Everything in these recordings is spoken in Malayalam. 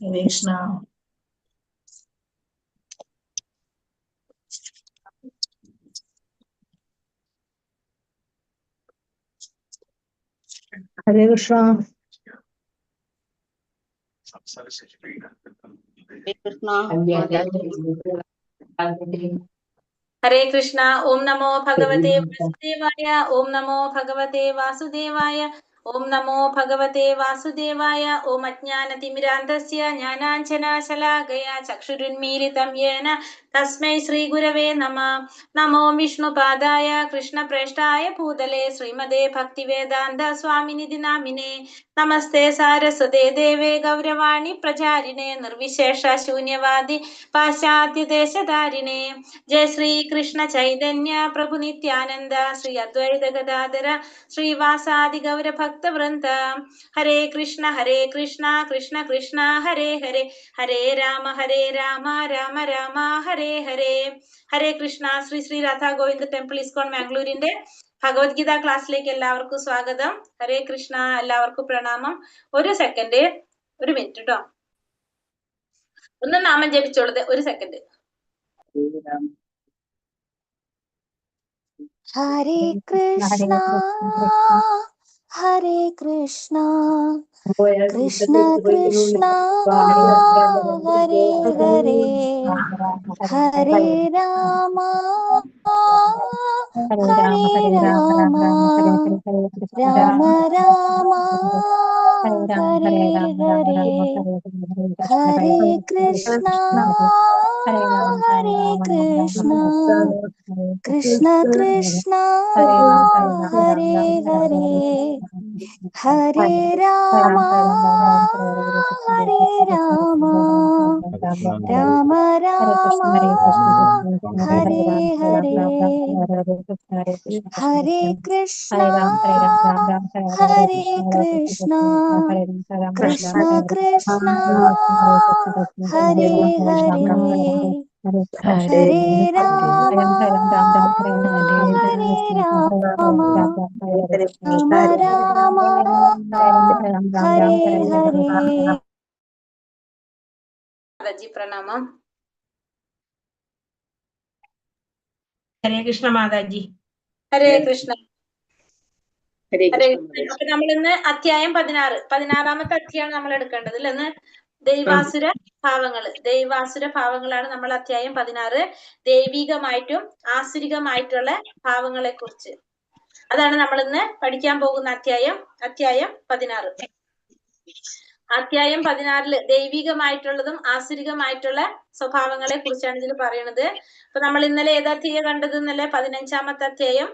ഹരേ കൃഷ്ണ. ഹരേ കൃഷ്ണ. ഹരേ കൃഷ്ണ. ഓം നമോ ഭഗവതേ വാസുദേവായ. ഓം നമോ ഭഗവതേ വാസുദേവായ. ഓം നമോ ഭഗവതേ വാസുദേവായ. ഓം അജ്ഞാനതിമിരാന്ധസ്യ ജ്ഞാനാഞ്ജനശലാകയാ ചക്ഷുരുന്മീലിതം യേന തസ്മൈ ശ്രീ ഗുരവേ നമഃ. നമോ വിഷ്ണുപാദായ കൃഷ്ണപ്രേഷ്ഠായ ഭൂതലേ ശ്രീമതേ ഭക്തിവേദാന്ത സ്വാമിനിധി നാമിനേ. നമസ്തേ സാരസ്വതേ ദേവേ ഗൗരവാണി പ്രചാരിണേ നിർവിശേഷ ശൂന്യവാദി പാശ്ചാത്യദേശധാരിണേ. ജയ ശ്രീ കൃഷ്ണ ചൈതന്യ പ്രഭു നിത്യാനന്ദ ശ്രീ അദ്വൈത ഗദാധര ശ്രീവാസാദി ഗൗര ഭക്തവൃന്ദ. ഹരേ കൃഷ്ണ കൃഷ്ണ കൃഷ്ണ ഹരേ ഹരേ, ഹരേ രാമ രാമ രാമ ഹരേ ഹരേ. ഹരേ കൃഷ്ണ. ശ്രീ ശ്രീ രാധാ ഗോവിന്ദ് ടെമ്പിൾ ഇസ്കോൺ മാംഗ്ലൂരിന്റെ ഭഗവത്ഗീത ക്ലാസ്സിലേക്ക് എല്ലാവർക്കും സ്വാഗതം. ഹരേ കൃഷ്ണ. എല്ലാവർക്കും പ്രണാമം. ഒരു സെക്കൻഡ്, ഒരു മിനിറ്റ് കേട്ടോ. ഒന്ന് നാമം ജപിച്ചോളത്. ഒരു സെക്കൻഡ്. ഹരേ കൃഷ്ണ ഹരേ കൃഷ്ണ കൃഷ്ണ കൃഷ്ണ ഹരേ ഹരേ, ഹരേ രാമ ഹരേ രാമ രാമ രാമ ഹരേ ഹരേ. ഹരേ കൃഷ്ണ ഹരേ കൃഷ്ണ കൃഷ്ണ കൃഷ്ണ ഹരേ ഹരേ, ഹരേ രാമ ഹരേ രാമ രാമ രാമ ഹരേ ഹരേ. ഹരേ കൃഷ്ണ ഹരേ കൃഷ്ണ കൃഷ്ണ കൃഷ്ണ ഹരേ ഹരേ, ഹരേ രാമ ഹരേ രാമ രാമ രാമ ഹരേ ഹരേ. മാതാജി പ്രണാമം. ഹരേ കൃഷ്ണ മാതാജി. ഹരേ കൃഷ്ണ. ഹരേ കൃഷ്ണ. അപ്പൊ നമ്മളിന്ന് അധ്യായം 16 അധ്യായം നമ്മൾ എടുക്കേണ്ടത്. ഇന്ന് ദൈവാസുര ഭാവങ്ങളാണ് നമ്മൾ അധ്യായം 16. ദൈവികമായിട്ടും ആസുരികമായിട്ടുള്ള ഭാവങ്ങളെ കുറിച്ച് അതാണ് നമ്മൾ ഇന്ന് പഠിക്കാൻ പോകുന്ന അധ്യായം 16. അധ്യായം 16 ദൈവികമായിട്ടുള്ളതും ആസുരികമായിട്ടുള്ള സ്വഭാവങ്ങളെ കുറിച്ചാണ് ഇതിൽ പറയുന്നത്. അപ്പൊ നമ്മൾ ഇന്നലെ ഏതധ്യായം കണ്ടത്? ഇന്നലെ 15-ാമത്തെ അധ്യായം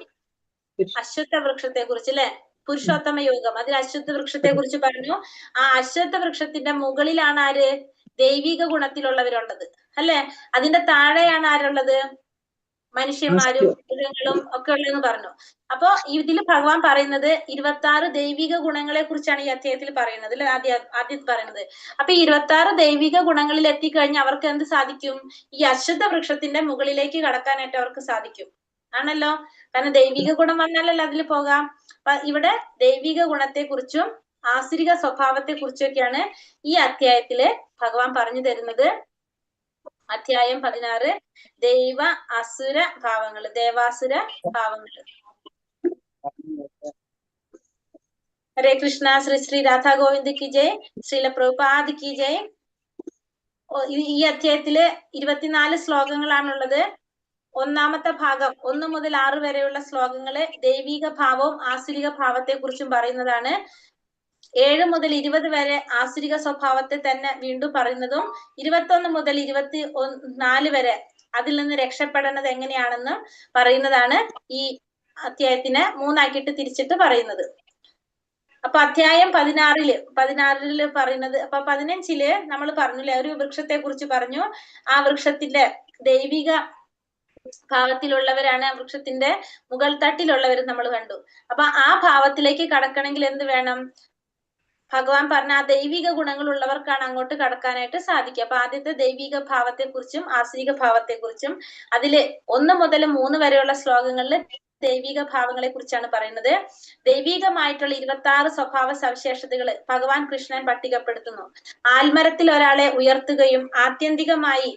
അശ്വത്ഥ വൃക്ഷത്തെ കുറിച്ച് അല്ലെ, പുരുഷോത്തമ യോഗം. അതിൽ അശ്വത്ഥ വൃക്ഷത്തെ കുറിച്ച് പറഞ്ഞു. ആ അശ്വത്ഥ വൃക്ഷത്തിന്റെ മുകളിലാണ് ആര്? ദൈവിക ഗുണത്തിലുള്ളവരുള്ളത് അല്ലെ. അതിന്റെ താഴെയാണ് ആരുള്ളത്? മനുഷ്യന്മാരും മൃഗങ്ങളും ഒക്കെ ഉള്ളതെന്ന് പറഞ്ഞു. അപ്പൊ ഇതിൽ ഭഗവാൻ പറയുന്നത് 26 ദൈവിക ഗുണങ്ങളെ കുറിച്ചാണ് ഈ അധ്യായത്തിൽ പറയുന്നത് അല്ലെ, ആദ്യം പറയുന്നത്. അപ്പൊ ഈ 26 ദൈവിക ഗുണങ്ങളിൽ എത്തിക്കഴിഞ്ഞാൽ അവർക്ക് എന്ത് സാധിക്കും? ഈ അശ്വത്ഥ വൃക്ഷത്തിന്റെ മുകളിലേക്ക് കടക്കാനായിട്ട് അവർക്ക് സാധിക്കും ആണല്ലോ. കാരണം ദൈവിക ഗുണം വന്നാലല്ലോ അതിൽ പോകാം. അപ്പൊ ഇവിടെ ദൈവിക ഗുണത്തെ കുറിച്ചും ആസുരിക സ്വഭാവത്തെ കുറിച്ചൊക്കെയാണ് ഈ അധ്യായത്തില് ഭഗവാൻ പറഞ്ഞു തരുന്നത്. അധ്യായം 16 ദൈവ അസുര ഭാവങ്ങള്, ദേവാസുര ഭാവങ്ങള്. ഹരേ കൃഷ്ണ. ശ്രീ ശ്രീ രാധാ ഗോവിന്ദ് കി ജയ്, ശ്രീല പ്രഭുപാദ് കി ജയ്. ഈ അധ്യായത്തില് 24 ശ്ലോകങ്ങളാണുള്ളത്. ഒന്നാമത്തെ ഭാഗം 1 മുതൽ 6 വരെയുള്ള ശ്ലോകങ്ങള് ദൈവിക ഭാവവും ആസുരിക ഭാവത്തെ കുറിച്ചും പറയുന്നതാണ്. 7 മുതൽ 20 വരെ ആസുരിക സ്വഭാവത്തെ തന്നെ വീണ്ടും പറയുന്നതും 21 മുതൽ 24 വരെ അതിൽ നിന്ന് രക്ഷപ്പെടേണ്ടത് എങ്ങനെയാണെന്ന് പറയുന്നതാണ് ഈ അധ്യായത്തിന് 3 ആക്കിയിട്ട് തിരിച്ചിട്ട് പറയുന്നത്. അപ്പൊ അധ്യായം 16 പറയുന്നത്, അപ്പൊ 15 നമ്മൾ പറഞ്ഞില്ലേ, ഒരു വൃക്ഷത്തെ കുറിച്ച് പറഞ്ഞു. ആ വൃക്ഷത്തിന്റെ ദൈവിക ഭാവത്തിലുള്ളവരാണ് ആ വൃക്ഷത്തിന്റെ മുകൾ തട്ടിലുള്ളവർ നമ്മൾ കണ്ടു. അപ്പൊ ആ ഭാവത്തിലേക്ക് കടക്കണമെങ്കിൽ എന്ത് വേണം? ഭഗവാൻ പറഞ്ഞ ആ ദൈവിക ഗുണങ്ങൾ ഉള്ളവർക്കാണ് അങ്ങോട്ട് കടക്കാനായിട്ട് സാധിക്കുക. അപ്പൊ ആദ്യത്തെ ദൈവിക ഭാവത്തെ കുറിച്ചും ആസുരിക ഭാവത്തെ കുറിച്ചും അതില് 1 മുതൽ 3 വരെയുള്ള ശ്ലോകങ്ങളിൽ ദൈവിക ഭാവങ്ങളെ കുറിച്ചാണ് പറയുന്നത്. ദൈവികമായിട്ടുള്ള 26 സ്വഭാവ സവിശേഷതകൾ ഭഗവാൻ കൃഷ്ണൻ പട്ടികപ്പെടുത്തുന്നു. ആൽമരത്തിൽ ഒരാളെ ഉയർത്തുകയും ആത്യന്തികമായി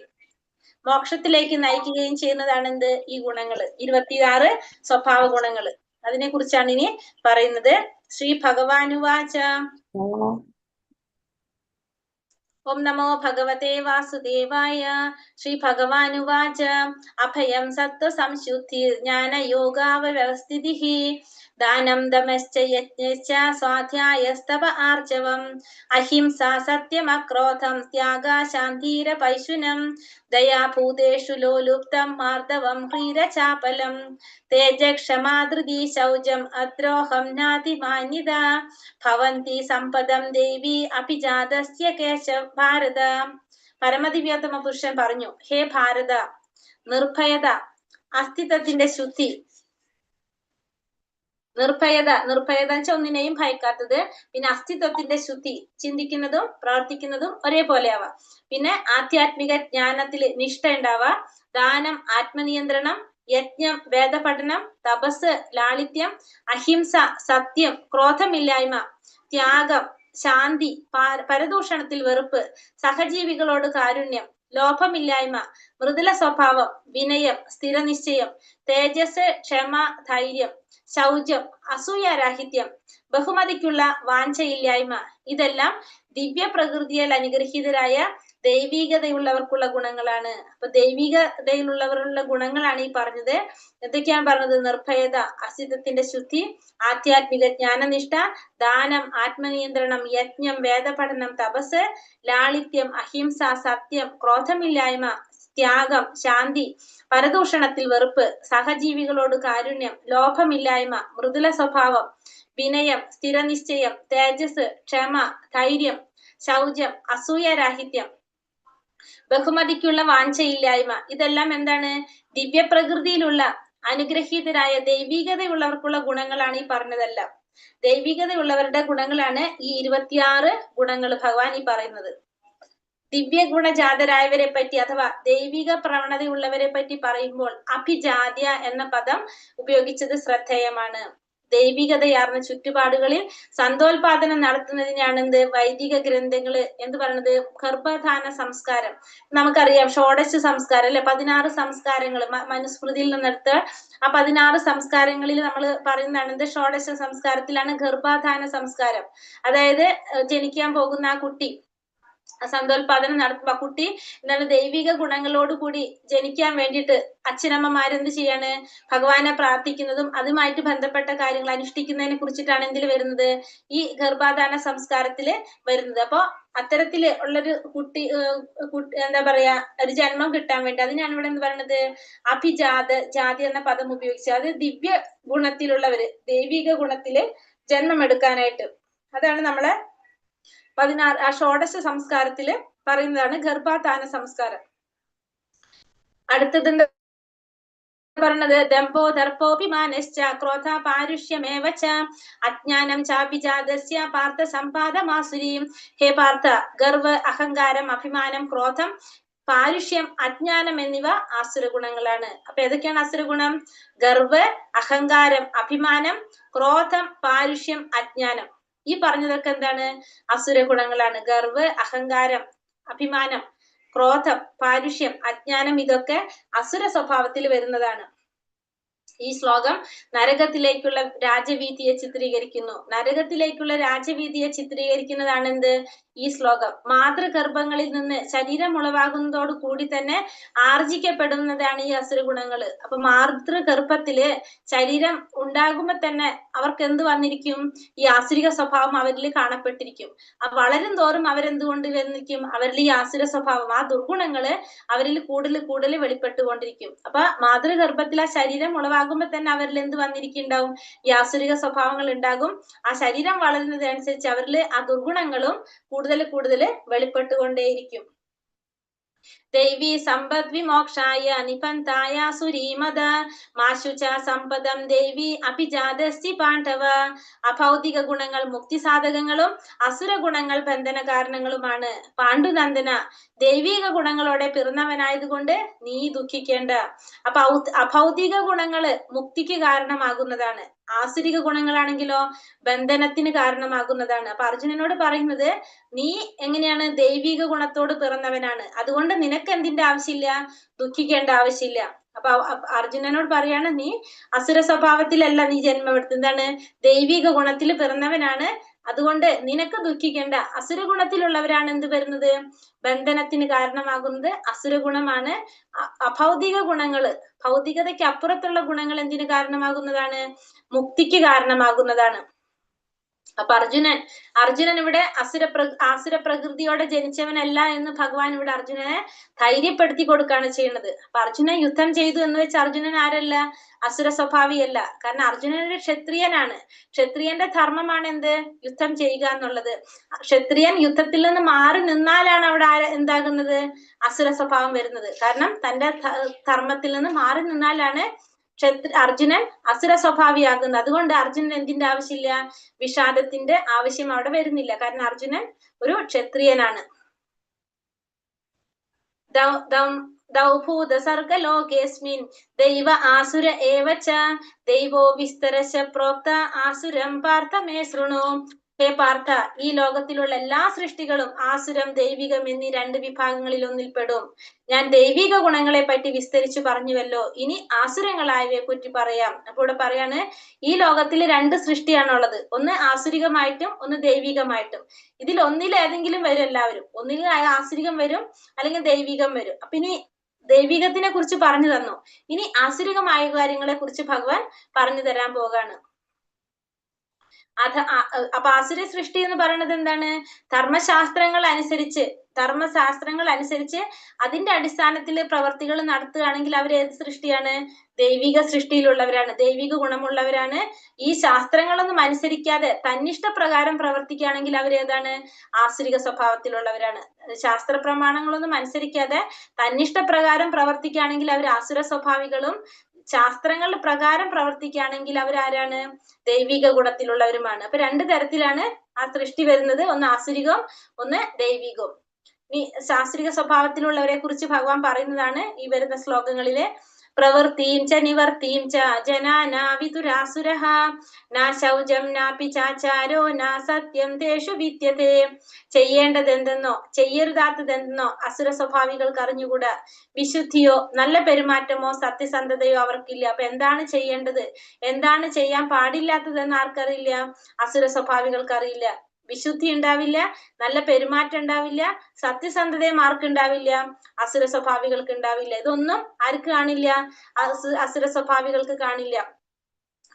മോക്ഷത്തിലേക്ക് നയിക്കുകയും ചെയ്യുന്നതാണ് എന്ത്? ഈ ഗുണങ്ങൾ, 26 സ്വഭാവ ഗുണങ്ങൾ. അതിനെ കുറിച്ചാണ് ഇനി പറയുന്നത്. ശ്രീ ഭഗവാനുവാച. ഓം നമോ ഭഗവതേ വാസുദേവായ. ശ്രീ ഭഗവാനുവാച. അഭയം സത്വ സംശുദ്ധി ജ്ഞാനയോഗാവ്യവസ്ഥിതിഃ ദാനം ദമശ്ച യജ്ഞശ്ച സ്വാധ്യായസ്തപ ആർജവം അഹിംസ സത്യമക്രോധം ത്യാഗ ശാന്തിരപൈശുനം ദയാ ഭൂതേഷു ലോലുപ്തം മാർദ്ദവം ഹ്രീരചാപലം തേജക്ഷമാ ധൃതി ശൗചം അദ്രോഹം നാതിമാന്യത ഭവന്തി സമ്പദം ദേവി അഭിജാതസ്യ കേശവ ഭാരത. പരമദിവ്യോത്തമ പുരുഷൻ പറഞ്ഞു, ഹേ ഭാരത, നിർഭയത, അസ്തിത്വത്തിന്റെ ശുദ്ധി. നിർഭയത വെച്ചാൽ ഒന്നിനെയും ഭയക്കാത്തത്. പിന്നെ അസ്തിത്വത്തിന്റെ ശുദ്ധി, ചിന്തിക്കുന്നതും പ്രവർത്തിക്കുന്നതും ഒരേപോലെ ആവാം. പിന്നെ ആധ്യാത്മിക ജ്ഞാനത്തില് നിഷ്ഠ ഉണ്ടാവുക. ദാനം, ആത്മനിയന്ത്രണം, യജ്ഞം, വേദപഠനം, തപസ്, ലാളിത്യം, അഹിംസ, സത്യം, ക്രോധമില്ലായ്മ, ത്യാഗം, ശാന്തി, പരദൂഷണത്തിൽ വെറുപ്പ്, സഹജീവികളോട് കാരുണ്യം, ലോഭമില്ലായ്മ, മൃദുല സ്വഭാവം, വിനയം, സ്ഥിരനിശ്ചയം, തേജസ്, ക്ഷമ, ധൈര്യം, ശൗചം, അസൂയാരാഹിത്യം, ബഹുമതിക്കുള്ള വാഞ്ചയില്ലായ്മ, ഇതെല്ലാം ദിവ്യ പ്രകൃതിയാൽ അനുഗ്രഹീതരായ ദൈവികതയുള്ളവർക്കുള്ള ഗുണങ്ങളാണ്. അപ്പൊ ദൈവികതയിലുള്ളവരുള്ള ഗുണങ്ങളാണ് ഈ പറഞ്ഞത്. എന്തൊക്കെയാണ് പറഞ്ഞത്? നിർഭയത, അസ്തിത്വത്തിന്റെ ശുദ്ധി, ആധ്യാത്മിക ജ്ഞാനനിഷ്ഠ, ദാനം, ആത്മനിയന്ത്രണം, യജ്ഞം, വേദപഠനം, തപസ്, ലാളിത്യം, അഹിംസ, സത്യം, ക്രോധമില്ലായ്മ, ത്യാഗം, ശാന്തി, പരദൂഷണത്തിൽ വെറുപ്പ്, സഹജീവികളോട് കാരുണ്യം, ലോഭമില്ലായ്മ, മൃദുല സ്വഭാവം, വിനയം, സ്ഥിരനിശ്ചയം, തേജസ്, ക്ഷമ, ധൈര്യം, ശൗചം, അസൂയാരാഹിത്യം, ബഹുമതിക്കുള്ള വാഞ്ചയില്ലായ്മ, ഇതെല്ലാം എന്താണ്? ദിവ്യപ്രകൃതിയിലുള്ള അനുഗ്രഹീതരായ ദൈവികതയുള്ളവർക്കുള്ള ഗുണങ്ങളാണ് ഈ പറഞ്ഞതെല്ലാം. ദൈവികതയുള്ളവരുടെ ഗുണങ്ങളാണ് ഈ 26 ഗുണങ്ങൾ ഭഗവാൻ ഈ പറയുന്നത്. ദിവ്യ ഗുണജാതരായവരെ പറ്റി അഥവാ ദൈവിക പ്രവണതയുള്ളവരെ പറ്റി പറയുമ്പോൾ അഭിജാത്യ എന്ന പദം ഉപയോഗിച്ചത് ശ്രദ്ധേയമാണ്. ദൈവികതയാർന്ന ചുറ്റുപാടുകളിൽ സന്തോൽപാദനം നടത്തുന്നതിനാണ് എന്ത്? വൈദിക ഗ്രന്ഥങ്ങള് എന്ത് പറയുന്നത്? ഗർഭധാന സംസ്കാരം. നമുക്കറിയാം ഷോഡശ സംസ്കാരം അല്ലെ, 16 സംസ്കാരങ്ങൾ മനുസ്മൃതിയിൽ നിന്നെടുത്ത് ആ 16 സംസ്കാരങ്ങളിൽ നമ്മൾ പറയുന്നതാണ് എന്ത്? ഷോഡശ സംസ്കാരത്തിലാണ് ഗർഭധാന സംസ്കാരം. അതായത് ജനിക്കാൻ പോകുന്ന ആ കുട്ടി സന്തോൽപാദനം നടത്തുമ്പോ ആ കുട്ടി എന്താണ്? ദൈവിക ഗുണങ്ങളോട് കൂടി ജനിക്കാൻ വേണ്ടിയിട്ട് അച്ഛനമ്മമാരെന്ത് ചെയ്യാണ്? ഭഗവാനെ പ്രാർത്ഥിക്കുന്നതും അതുമായിട്ട് ബന്ധപ്പെട്ട കാര്യങ്ങൾ അനുഷ്ഠിക്കുന്നതിനെ കുറിച്ചിട്ടാണ് എന്തിൽ വരുന്നത്? ഈ ഗർഭാധാന സംസ്കാരത്തില് വരുന്നത്. അപ്പൊ അത്തരത്തില് ഉള്ളൊരു കുട്ടി എന്താ പറയാ, ഒരു ജന്മം കിട്ടാൻ വേണ്ടി അതിനാണ് ഇവിടെ എന്ത് പറയുന്നത്? ജാതി എന്ന പദം ഉപയോഗിച്ചത്. അത് ദിവ്യ ഗുണത്തിലുള്ളവര്, ദൈവിക ഗുണത്തില് ജന്മം എടുക്കാനായിട്ട്. അതാണ് നമ്മളെ 16 ആ ഷോഡശ സംസ്കാരത്തില് പറയുന്നതാണ് ഗർഭാധാന സംസ്കാരം. അടുത്തത് പറഞ്ഞത് ദമ്പോ ദർപ്പോഭിമാനശ്ച ക്രോധ പാരുഷ്യമേവച അജ്ഞാനം ചാഭിജാതസ്യ പാർത്ഥ സമ്പാദമാസുരീം. ഹേ പാർത്ഥ, ഗർവ്, അഹങ്കാരം, അഭിമാനം, ക്രോധം, പാരുഷ്യം, അജ്ഞാനം എന്നിവ ആസുര ഗുണങ്ങളാണ്. അപ്പൊ ഏതൊക്കെയാണ് ആസുര ഗുണം? ഗർവ്, അഹങ്കാരം, അഭിമാനം, ക്രോധം, പാരുഷ്യം, അജ്ഞാനം. ഈ പറഞ്ഞതൊക്കെ എന്താണ്? അസുര ഗുണങ്ങളാണ്. ഗർവ്, അഹങ്കാരം, അഭിമാനം, ക്രോധം, പാരുഷ്യം, അജ്ഞാനം ഇതൊക്കെ അസുര സ്വഭാവത്തിൽ വരുന്നതാണ്. ഈ ശ്ലോകം നരകത്തിലേക്കുള്ള രാജവീതിയെ ചിത്രീകരിക്കുന്നു. നരകത്തിലേക്കുള്ള രാജവീതിയെ ചിത്രീകരിക്കുന്നതാണ് എന്ത്? ഈ ശ്ലോകം. മാതൃഗർഭങ്ങളിൽ നിന്ന് ശരീരം ഉളവാകുന്നതോട് കൂടി തന്നെ ആർജിക്കപ്പെടുന്നതാണ് ഈ അസുര ഗുണങ്ങള്. അപ്പൊ മാതൃഗർഭത്തില് ശരീരം ഉണ്ടാകുമ്പോ തന്നെ അവർക്ക് എന്ത് വന്നിരിക്കും? ഈ ആസുരിക സ്വഭാവം അവരിൽ കാണപ്പെട്ടിരിക്കും. വളരും തോറും അവരെന്തുകൊണ്ട് വന്നിരിക്കും? അവരിൽ ഈ ആസുര സ്വഭാവം, ആ ദുർഗുണങ്ങള് അവരിൽ കൂടുതൽ വെളിപ്പെട്ടുകൊണ്ടിരിക്കും. അപ്പൊ മാതൃഗർഭത്തിൽ ആ ശരീരം ഉളവാകുമ്പോ തന്നെ അവരിൽ എന്ത് വന്നിരിക്കുന്നുണ്ടാവും? ഈ ആസുരിക സ്വഭാവങ്ങൾ ഉണ്ടാകും. ആ ശരീരം വളരുന്നതനുസരിച്ച് അവരിൽ ആ ദുർഗുണങ്ങളും കൂടുതൽ വെളിപ്പെട്ടുകൊണ്ടേയിരിക്കും. ദൈവീ സമ്പദ് വിമോക്ഷായ നിപന്തായ സുരീമത മാശുച സമ്പദം ദൈവി അഭിജാതസ്തി പാണ്ഡവ. അഭൗതിക ഗുണങ്ങൾ മുക്തി സാധകങ്ങളും അസുര ഗുണങ്ങൾ ബന്ധന കാരണങ്ങളുമാണ്. പാണ്ഡുനന്ദന, ദൈവിക ഗുണങ്ങളോടെ പിറന്നവനായതുകൊണ്ട് നീ ദുഃഖിക്കേണ്ട. അപ്പൊ അഭൗതിക ഗുണങ്ങള് മുക്തിക്ക് കാരണമാകുന്നതാണ്. ആസുരിക ഗുണങ്ങളാണെങ്കിലോ ബന്ധനത്തിന് കാരണമാകുന്നതാണ്. അപ്പൊ അർജുനനോട് പറയുന്നത്, നീ എങ്ങനെയാണ് ദൈവിക ഗുണത്തോട് പിറന്നവനാണ്, അതുകൊണ്ട് നിനക്ക് എന്തിന്റെ ആവശ്യമില്ല, ദുഃഖിക്കേണ്ട ആവശ്യമില്ല. അപ്പൊ അർജുനനോട് പറയാണ്, നീ അസുര സ്വഭാവത്തിലല്ല നീ ജന്മമെടുത്തത്, എന്താണ് ദൈവിക ഗുണത്തിൽ പിറന്നവനാണ്, അതുകൊണ്ട് നിനക്ക് ദുഃഖിക്കേണ്ട. അസുര ഗുണത്തിലുള്ളവരാണ് എന്ത് വരുന്നത്, ബന്ധനത്തിന് കാരണമാകുന്നത് അസുര ഗുണമാണ്. അഭൗതിക ഗുണങ്ങള്, ഭൗതികതയ്ക്ക് അപ്പുറത്തുള്ള ഗുണങ്ങൾ എന്തിന് കാരണമാകുന്നതാണ്, മുക്തിക്ക് കാരണമാകുന്നതാണ്. അപ്പൊ അർജുനൻ ഇവിടെ ആസുര പ്രകൃതിയോടെ ജനിച്ചവനല്ല എന്ന് ഭഗവാൻ ഇവിടെ അർജുനനെ ധൈര്യപ്പെടുത്തി കൊടുക്കുകയാണ് ചെയ്യുന്നത്. അപ്പൊ അർജുനൻ യുദ്ധം ചെയ്തു എന്ന് വെച്ച് അർജുനൻ ആരല്ല, അസുര സ്വഭാവിയല്ല. കാരണം അർജുനൻ ഒരു ക്ഷത്രിയനാണ്. ക്ഷത്രിയന്റെ ധർമ്മമാണ് എന്ത്, യുദ്ധം ചെയ്യുക എന്നുള്ളത്. ക്ഷത്രിയൻ യുദ്ധത്തിൽ നിന്ന് മാറി നിന്നാലാണ് അവിടെ എന്താകുന്നത്, അസുര സ്വഭാവം വരുന്നത്. കാരണം തന്റെ ധർമ്മത്തിൽ നിന്ന് മാറി നിന്നാലാണ് അർജുനൻ അസുര സ്വഭാവിയാകുന്നത്. അതുകൊണ്ട് അർജുനൻ എന്തിന്റെ ആവശ്യമില്ല, വിഷാദത്തിന്റെ ആവശ്യം അവിടെ വരുന്നില്ല. കാരണം അർജുനൻ ഒരു ക്ഷത്രിയനാണ്. ദൗഭൂത സർഗലോകേസ്മിൻ ദൈവ ആസുര ഏവച ദൈവോ വിസ്തരശ പ്രോക്ത ആസുരം പാർത്ഥ മേ ശൃണു. ഹേ പാർത്ഥ, ഈ ലോകത്തിലുള്ള എല്ലാ സൃഷ്ടികളും ആസുരം ദൈവികം എന്നീ രണ്ട് വിഭാഗങ്ങളിൽ ഒന്നിൽപ്പെടും. ഞാൻ ദൈവിക ഗുണങ്ങളെ പറ്റി വിസ്തരിച്ചു പറഞ്ഞുവല്ലോ, ഇനി ആസുരങ്ങളായവയെ പറ്റി പറയാം. അപ്പൊ ഇവിടെ പറയാണ്, ഈ ലോകത്തിൽ രണ്ട് സൃഷ്ടിയാണുള്ളത്, ഒന്ന് ആസുരികമായിട്ടും ഒന്ന് ദൈവികമായിട്ടും. ഇതിൽ ഒന്നിലേതെങ്കിലും വരും എല്ലാവരും, ഒന്നിൽ ആസുരികം വരും അല്ലെങ്കിൽ ദൈവികം വരും. അപ്പൊ ഇനി ദൈവികത്തിനെ കുറിച്ച് പറഞ്ഞു തന്നു, ഇനി ആസുരികമായ കാര്യങ്ങളെ കുറിച്ച് ഭഗവാൻ പറഞ്ഞു തരാൻ പോകാണ്. അപ്പൊ ആസുര സൃഷ്ടി എന്ന് പറയുന്നത് എന്താണ്, ധർമ്മശാസ്ത്രങ്ങൾ അനുസരിച്ച് അതിന്റെ അടിസ്ഥാനത്തിൽ പ്രവർത്തികൾ നടത്തുകയാണെങ്കിൽ അവർ ഏത് സൃഷ്ടിയാണ്, ദൈവിക സൃഷ്ടിയിലുള്ളവരാണ്, ദൈവിക ഗുണമുള്ളവരാണ്. ഈ ശാസ്ത്രങ്ങളൊന്നും അനുസരിക്കാതെ തന്നിഷ്ടപ്രകാരം പ്രവർത്തിക്കുകയാണെങ്കിൽ അവരേതാണ്, ആസുരിക സ്വഭാവത്തിലുള്ളവരാണ്. ശാസ്ത്ര പ്രമാണങ്ങളൊന്നും അനുസരിക്കാതെ തന്നിഷ്ടപ്രകാരം പ്രവർത്തിക്കുകയാണെങ്കിൽ അവർ ആസുര സ്വഭാവികളും, ശാസ്ത്രങ്ങളുടെ പ്രകാരം പ്രവർത്തിക്കുകയാണെങ്കിൽ അവരാരാണ്, ദൈവിക ഗുണത്തിലുള്ളവരുമാണ്. അപ്പൊ രണ്ട് തരത്തിലാണ് ആ സൃഷ്ടി വരുന്നത്, ഒന്ന് ആസുരികവും ഒന്ന് ദൈവികവും. ഈ ശാസ്ത്രിക സ്വഭാവത്തിലുള്ളവരെ കുറിച്ച് ഭഗവാൻ പറയുന്നതാണ് ഈ വരുന്ന ശ്ലോകങ്ങളിലെ. പ്രവൃത്തിം ച നിവർത്തിം ച ജനാനാ വിതുരാസുരഃ നാ ശൗചം നാപി ചാചാരോ നാ സത്യം തേഷു വിദ്യതേ. ചെയ്യേണ്ടതെന്തെന്നോ ചെയ്യരുതാത്തതെന്തെന്നോ അസുര സ്വഭാവികൾക്ക് അറിഞ്ഞുകൂടാ. വിശുദ്ധിയോ നല്ല പെരുമാറ്റമോ സത്യസന്ധതയോ അവർക്കില്ല. അപ്പൊ എന്താണ് ചെയ്യേണ്ടത്, എന്താണ് ചെയ്യാൻ പാടില്ലാത്തതെന്ന് ആർക്കറിയില്ല, അസുര സ്വഭാവികൾക്ക് അറിയില്ല. വിശുദ്ധി ഉണ്ടാവില്ല, നല്ല പെരുമാറ്റം ഉണ്ടാവില്ല, സത്യസന്ധതയും ആർക്കുണ്ടാവില്ല, അസുര സ്വഭാവികൾക്ക് ഉണ്ടാവില്ല. ഇതൊന്നും ആർക്ക് കാണില്ല, അസുര സ്വഭാവികൾക്ക് കാണില്ല.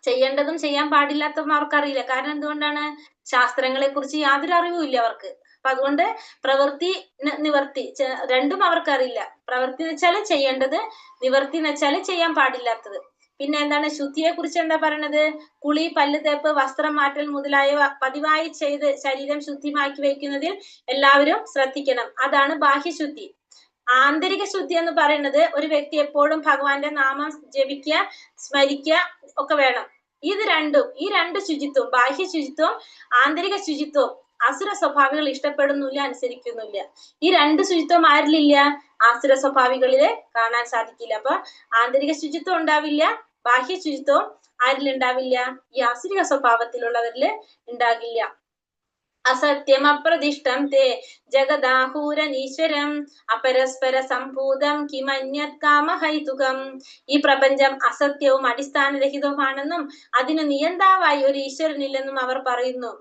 ചെയ്യേണ്ടതും ചെയ്യാൻ പാടില്ലാത്തതും അവർക്കറിയില്ല. കാരണം എന്തുകൊണ്ടാണ്, ശാസ്ത്രങ്ങളെ കുറിച്ച് യാതൊരു അറിവും ഇല്ല അവർക്ക്. അപ്പൊ അതുകൊണ്ട് പ്രവൃത്തി നിവർത്തി രണ്ടും അവർക്കറിയില്ല. പ്രവൃത്തി എന്ന് വെച്ചാൽ ചെയ്യേണ്ടത്, നിവർത്തി എന്ന് വെച്ചാൽ ചെയ്യാൻ പാടില്ലാത്തത്. പിന്നെ എന്താണ്, ശുദ്ധിയെ കുറിച്ച് എന്താ പറയണത്, കുളി, പല്ല് തേപ്പ്, വസ്ത്രം മാറ്റൽ മുതലായവ പതിവായി ചെയ്ത് ശരീരം ശുദ്ധിമാക്കി വെക്കുന്നതിൽ എല്ലാവരും ശ്രദ്ധിക്കണം. അതാണ് ബാഹ്യശുദ്ധി. ആന്തരിക ശുദ്ധി എന്ന് പറയുന്നത് ഒരു വ്യക്തി എപ്പോഴും ഭഗവാന്റെ നാമം ജപിക്കുക, സ്മരിക്കുക ഒക്കെ വേണം. ഈ രണ്ട് ശുചിത്വം, ബാഹ്യ ശുചിത്വം ആന്തരിക ശുചിത്വം അസുര സ്വഭാവികൾ ഇഷ്ടപ്പെടുന്നില്ല, അനുസരിക്കുന്നില്ല. ഈ രണ്ട് ശുചിത്വം ആരിലില്ല, ആസുര സ്വഭാവികളില് കാണാൻ സാധിക്കില്ല. അപ്പൊ ആന്തരിക ശുചിത്വം ഉണ്ടാവില്ല, ബാഹ്യ ശുചിത്വം ആരിലുണ്ടാവില്ല, ഈ ആസുരിക സ്വഭാവത്തിലുള്ളവരില് ഉണ്ടാകില്ല. അസത്യം അപ്രതിഷ്ഠം തേ ജഗദാഹൂരനീശ്വരം അപരസ്പര സംഭൂതം കിമന്യത് കാമഹൈതുകം. ഈ പ്രപഞ്ചം അസത്യവും അടിസ്ഥാനരഹിതവുമാണെന്നും അതിന് നിയന്താവായി ഒരു ഈശ്വരനില്ലെന്നും അവർ പറയുന്നു.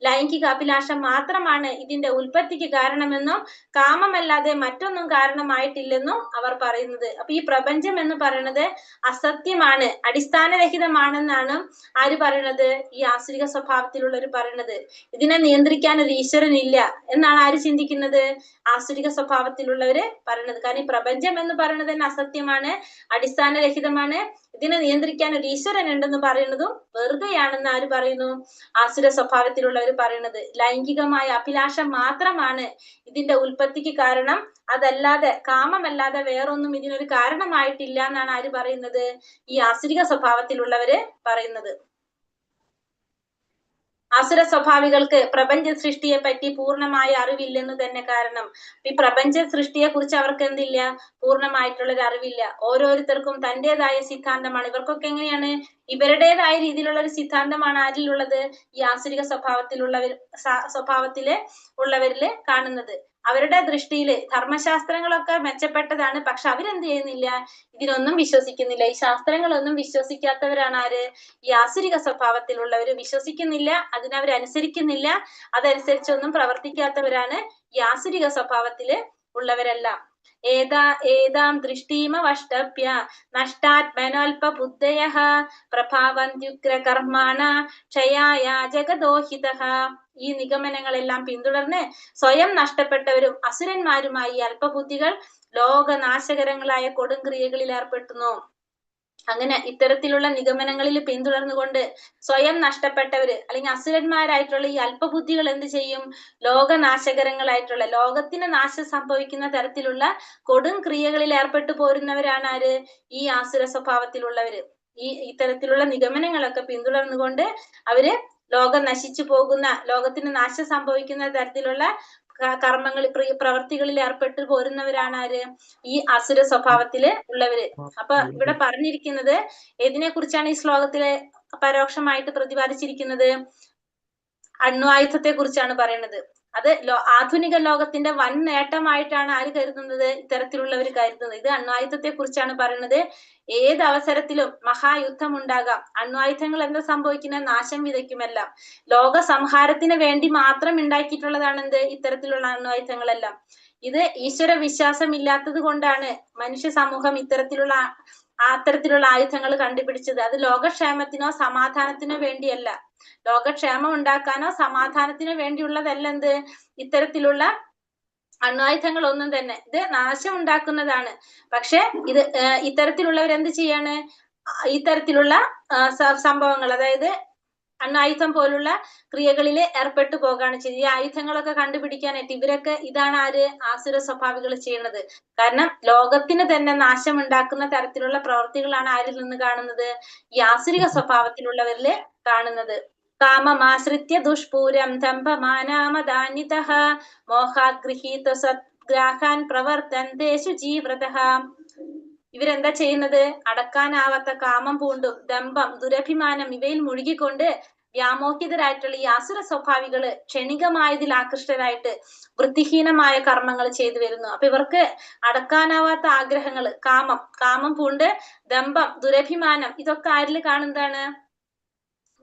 ലൈംഗിക അഭിലാഷം മാത്രമാണ് ഇതിന്റെ ഉൽപ്പത്തിക്ക് കാരണമെന്നും കാമമല്ലാതെ മറ്റൊന്നും കാരണമായിട്ടില്ലെന്നും അവർ പറയുന്നത്. അപ്പൊ ഈ പ്രപഞ്ചം എന്ന് പറയുന്നത് അസത്യമാണ്, അടിസ്ഥാനരഹിതമാണെന്നാണ് ആര് പറയുന്നത്, ഈ ആസുരിക സ്വഭാവത്തിലുള്ളവർ പറയുന്നത്. ഇതിനെ നിയന്ത്രിക്കാൻ ഒരു ഈശ്വരൻ ഇല്ല എന്നാണ് ആര് ചിന്തിക്കുന്നത്, ആസുരിക സ്വഭാവത്തിലുള്ളവര് പറയുന്നത്. കാരണം ഈ പ്രപഞ്ചം എന്ന് പറയുന്നത് തന്നെ അസത്യമാണ്, അടിസ്ഥാനരഹിതമാണ്, ഇതിനെ നിയന്ത്രിക്കാൻ ഒരു ഈശ്വരൻ ഉണ്ടെന്ന് പറയുന്നതും വെറുതെയാണെന്ന് ആര് പറയുന്നു? ആസുര സ്വഭാവത്തിലുള്ളവർ പറയുന്നത്. ലൈംഗികമായ അഭിലാഷം മാത്രമാണ് ഇതിന്റെ ഉൽപ്പത്തിക്ക് കാരണം, അതല്ലാതെ കാമമല്ലാതെ വേറൊന്നും ഇതിനൊരു കാരണമായിട്ടില്ല എന്നാണ് ആര് പറയുന്നത്? ഈ ആസുരിക സ്വഭാവത്തിലുള്ളവര് പറയുന്നത്. അസുര സ്വഭാവികൾക്ക് പ്രപഞ്ച സൃഷ്ടിയെ പറ്റി പൂർണ്ണമായ അറിവില്ലെന്ന് തന്നെ കാരണം. ഈ പ്രപഞ്ച സൃഷ്ടിയെ കുറിച്ച് അവർക്ക് എന്തില്ല? പൂർണ്ണമായിട്ടുള്ള ഒരു അറിവില്ല. ഓരോരുത്തർക്കും തന്റേതായ സിദ്ധാന്തമാണ്. ഇവർക്കൊക്കെ എങ്ങനെയാണ്? ഇവരുടേതായ രീതിയിലുള്ള ഒരു സിദ്ധാന്തമാണ് ആരിലുള്ളത്? ഈ ആസുരിക സ്വഭാവത്തില് ഉള്ളവരില് കാണുന്നത്. അവരുടെ ദൃഷ്ടിയില് ധർമ്മശാസ്ത്രങ്ങളൊക്കെ മെച്ചപ്പെട്ടതാണ്. പക്ഷെ അവരെന്ത് ചെയ്യുന്നില്ല? ഇതിനൊന്നും വിശ്വസിക്കുന്നില്ല. ഈ ശാസ്ത്രങ്ങളൊന്നും വിശ്വസിക്കാത്തവരാണ് ആര്? ഈ ആസുരിക സ്വഭാവത്തിലുള്ളവര്. വിശ്വസിക്കുന്നില്ല, അതിനവരനുസരിക്കുന്നില്ല, അതനുസരിച്ചൊന്നും പ്രവർത്തിക്കാത്തവരാണ് ഈ ആസുരിക സ്വഭാവത്തില് ഉള്ളവരെല്ലാം. ഏതാം ദൃഷ്ടീമവഷ്ടഭ്യ നഷ്ടാത്മനോൽപ ബുദ്ധയഃ പ്രഭാവന്ത്യുഗ്രകർമാണ ക്ഷയായ ജഗദോഹിതഃ. ഈ നിഗമനങ്ങളെല്ലാം പിന്തുടർന്ന് സ്വയം നഷ്ടപ്പെട്ടവരും അസുരന്മാരുമായി അല്പബുദ്ധികൾ ലോകനാശകരങ്ങളായ കൊടുംക്രിയകളിൽ ഏർപ്പെടുന്നു. അങ്ങനെ ഇത്തരത്തിലുള്ള നിഗമനങ്ങളിൽ പിന്തുടർന്നുകൊണ്ട് സ്വയം നഷ്ടപ്പെട്ടവര് അല്ലെങ്കിൽ അസുരന്മാരായിട്ടുള്ള ഈ അല്പബുദ്ധികൾ എന്ത് ചെയ്യും? ലോകനാശകരങ്ങളായിട്ടുള്ള, ലോകത്തിന് നാശം സംഭവിക്കുന്ന തരത്തിലുള്ള കൊടും ക്രിയകളിൽ ഏർപ്പെട്ടു പോരുന്നവരാണ് ആര്? ഈ ആസുര സ്വഭാവത്തിലുള്ളവര്. ഇത്തരത്തിലുള്ള നിഗമനങ്ങളൊക്കെ പിന്തുടർന്നുകൊണ്ട് അവര് ലോകം നശിച്ചു പോകുന്ന, ലോകത്തിന് നാശം സംഭവിക്കുന്ന തരത്തിലുള്ള കർമ്മങ്ങളിൽ പ്രവർത്തികളിൽ ഏർപ്പെട്ടു പോരുന്നവരാണ് ആര്? ഈ അസുര സ്വഭാവത്തില് ഉള്ളവര്. അപ്പൊ ഇവിടെ പറഞ്ഞിരിക്കുന്നത് ഏതിനെ കുറിച്ചാണ്? ഈ ശ്ലോകത്തില് പരോക്ഷമായിട്ട് പ്രതിപാദിച്ചിരിക്കുന്നത് അണ്വായുധത്തെ കുറിച്ചാണ് പറയുന്നത്. അത് ആധുനിക ലോകത്തിന്റെ വൻ നേട്ടമായിട്ടാണ് ആര് കരുതുന്നത്? ഇത്തരത്തിലുള്ളവർ കരുതുന്നത്. ഇത് അണ്വായുധത്തെ കുറിച്ചാണ് പറയുന്നത്. ഏത് അവസരത്തിലും മഹായുദ്ധം ഉണ്ടാകാം. അണ്വായുധങ്ങൾ എന്താ സംഭവിക്കുന്നത്? നാശം വിതയ്ക്കുമല്ല. ലോക സംഹാരത്തിന് വേണ്ടി മാത്രം ഉണ്ടാക്കിയിട്ടുള്ളതാണ് എന്ത്? ഇത്തരത്തിലുള്ള അണ്വായുധങ്ങളെല്ലാം. ഇത് ഈശ്വര വിശ്വാസം ഇല്ലാത്തത് കൊണ്ടാണ് മനുഷ്യ സമൂഹം അത്തരത്തിലുള്ള ആയുധങ്ങൾ കണ്ടുപിടിച്ചത്. അത് ലോകക്ഷേമത്തിനോ സമാധാനത്തിനോ വേണ്ടിയല്ല. ലോകക്ഷേമം ഉണ്ടാക്കാനോ സമാധാനത്തിനോ വേണ്ടിയുള്ളതല്ല എന്ത്? ഇത്തരത്തിലുള്ള അണ്വായുധങ്ങൾ ഒന്നും തന്നെ. ഇത് നാശം ഉണ്ടാക്കുന്നതാണ്. പക്ഷെ ഇത് ഇത്തരത്തിലുള്ളവർ എന്ത് ചെയ്യാണ്? ഇത്തരത്തിലുള്ള സംഭവങ്ങൾ, അതായത് അണ്വായുധം പോലുള്ള ക്രിയകളിൽ ഏർപ്പെട്ടു പോകാണ് ചെയ്തത്. ഈ ആയുധങ്ങളൊക്കെ കണ്ടുപിടിക്കാനായിട്ട് ഇവരൊക്കെ, ഇതാണ് ആര്? ആസുര സ്വഭാവികൾ ചെയ്യുന്നത്. കാരണം ലോകത്തിന് തന്നെ നാശം ഉണ്ടാക്കുന്ന തരത്തിലുള്ള പ്രവർത്തികളാണ് ആരിൽ നിന്ന് കാണുന്നത്? ഈ ആസുരിക സ്വഭാവത്തിലുള്ളവരില് കാണുന്നത്. കാമമാശ്രിത്യ ദുഷ്പൂരം ദംഭമാനാമദാന്വിതഃ മോഹാത് ഗൃഹീത സദ്ഗ്രാഹാൻ പ്രവർത്തന്തേഷു ജീവ്രതഃ. ഇവരെന്താ ചെയ്യുന്നത്? അടക്കാനാവാത്ത കാമം പൂണ്ടും ദമ്പം, ദുരഭിമാനം ഇവയിൽ മുഴുകിക്കൊണ്ട് വ്യാമോഹിതരായിട്ടുള്ള ഈ ആസുര സ്വഭാവികള് ക്ഷണികമായതിൽ ആകൃഷ്ടരായിട്ട് വൃത്തിഹീനമായ കർമ്മങ്ങൾ ചെയ്തു വരുന്നു. അപ്പൊ ഇവർക്ക് അടക്കാനാവാത്ത ആഗ്രഹങ്ങള്, കാമം പൂണ്ട് ദമ്പം, ദുരഭിമാനം, ഇതൊക്കെ ആരിൽ കാണുന്നതാണ്?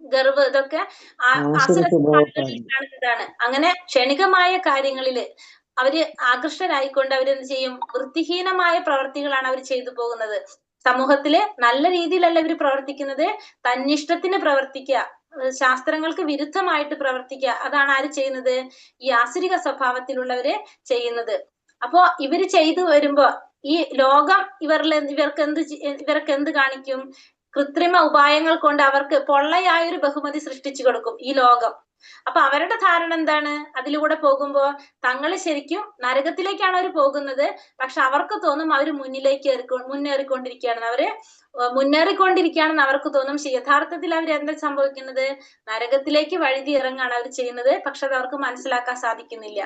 ഗർവ്, ഇതൊക്കെ ആസുര സ്വഭാവങ്ങളിൽ കാണുന്നതാണ്. അങ്ങനെ ക്ഷണികമായ കാര്യങ്ങളില് അവര് ആകൃഷ്ടരായിക്കൊണ്ട് അവരെന്ത് ചെയ്യും? വൃത്തിഹീനമായ പ്രവർത്തികളാണ് അവർ ചെയ്തു പോകുന്നത്. സമൂഹത്തില് നല്ല രീതിയിലല്ല ഇവർ പ്രവർത്തിക്കുന്നത്. തന്നിഷ്ടത്തിന് പ്രവർത്തിക്കുക, ശാസ്ത്രങ്ങൾക്ക് വിരുദ്ധമായിട്ട് പ്രവർത്തിക്കുക, അതാണ് ആര് ചെയ്യുന്നത്? ഈ ആസുരിക സ്വഭാവത്തിലുള്ളവര് ചെയ്യുന്നത്. അപ്പോ ഇവര് ചെയ്തു വരുമ്പോ ഈ ലോകം ഇവർക്ക് എന്ത് കാണിക്കും? കൃത്രിമ ഉപായങ്ങൾ കൊണ്ട് അവർക്ക് പൊള്ളയായൊരു ബഹുമതി സൃഷ്ടിച്ചു കൊടുക്കും ഈ ലോകം. അപ്പൊ അവരുടെ ധാരണ എന്താണ്? അതിലൂടെ പോകുമ്പോ തങ്ങള് ശരിക്കും നരകത്തിലേക്കാണ് അവർ പോകുന്നത്. പക്ഷെ അവർക്ക് തോന്നും അവര് മുന്നേറിക്കൊണ്ടിരിക്കുകയാണെന്ന്. മുന്നേറിക്കൊണ്ടിരിക്കുകയാണെന്ന് അവർക്ക് തോന്നും. പക്ഷെ യഥാർത്ഥത്തിൽ അവർ എന്താ സംഭവിക്കുന്നത്? നരകത്തിലേക്ക് വഴുതി ഇറങ്ങാണ് അവർ ചെയ്യുന്നത്. പക്ഷെ അത് അവർക്ക് മനസ്സിലാക്കാൻ സാധിക്കുന്നില്ല.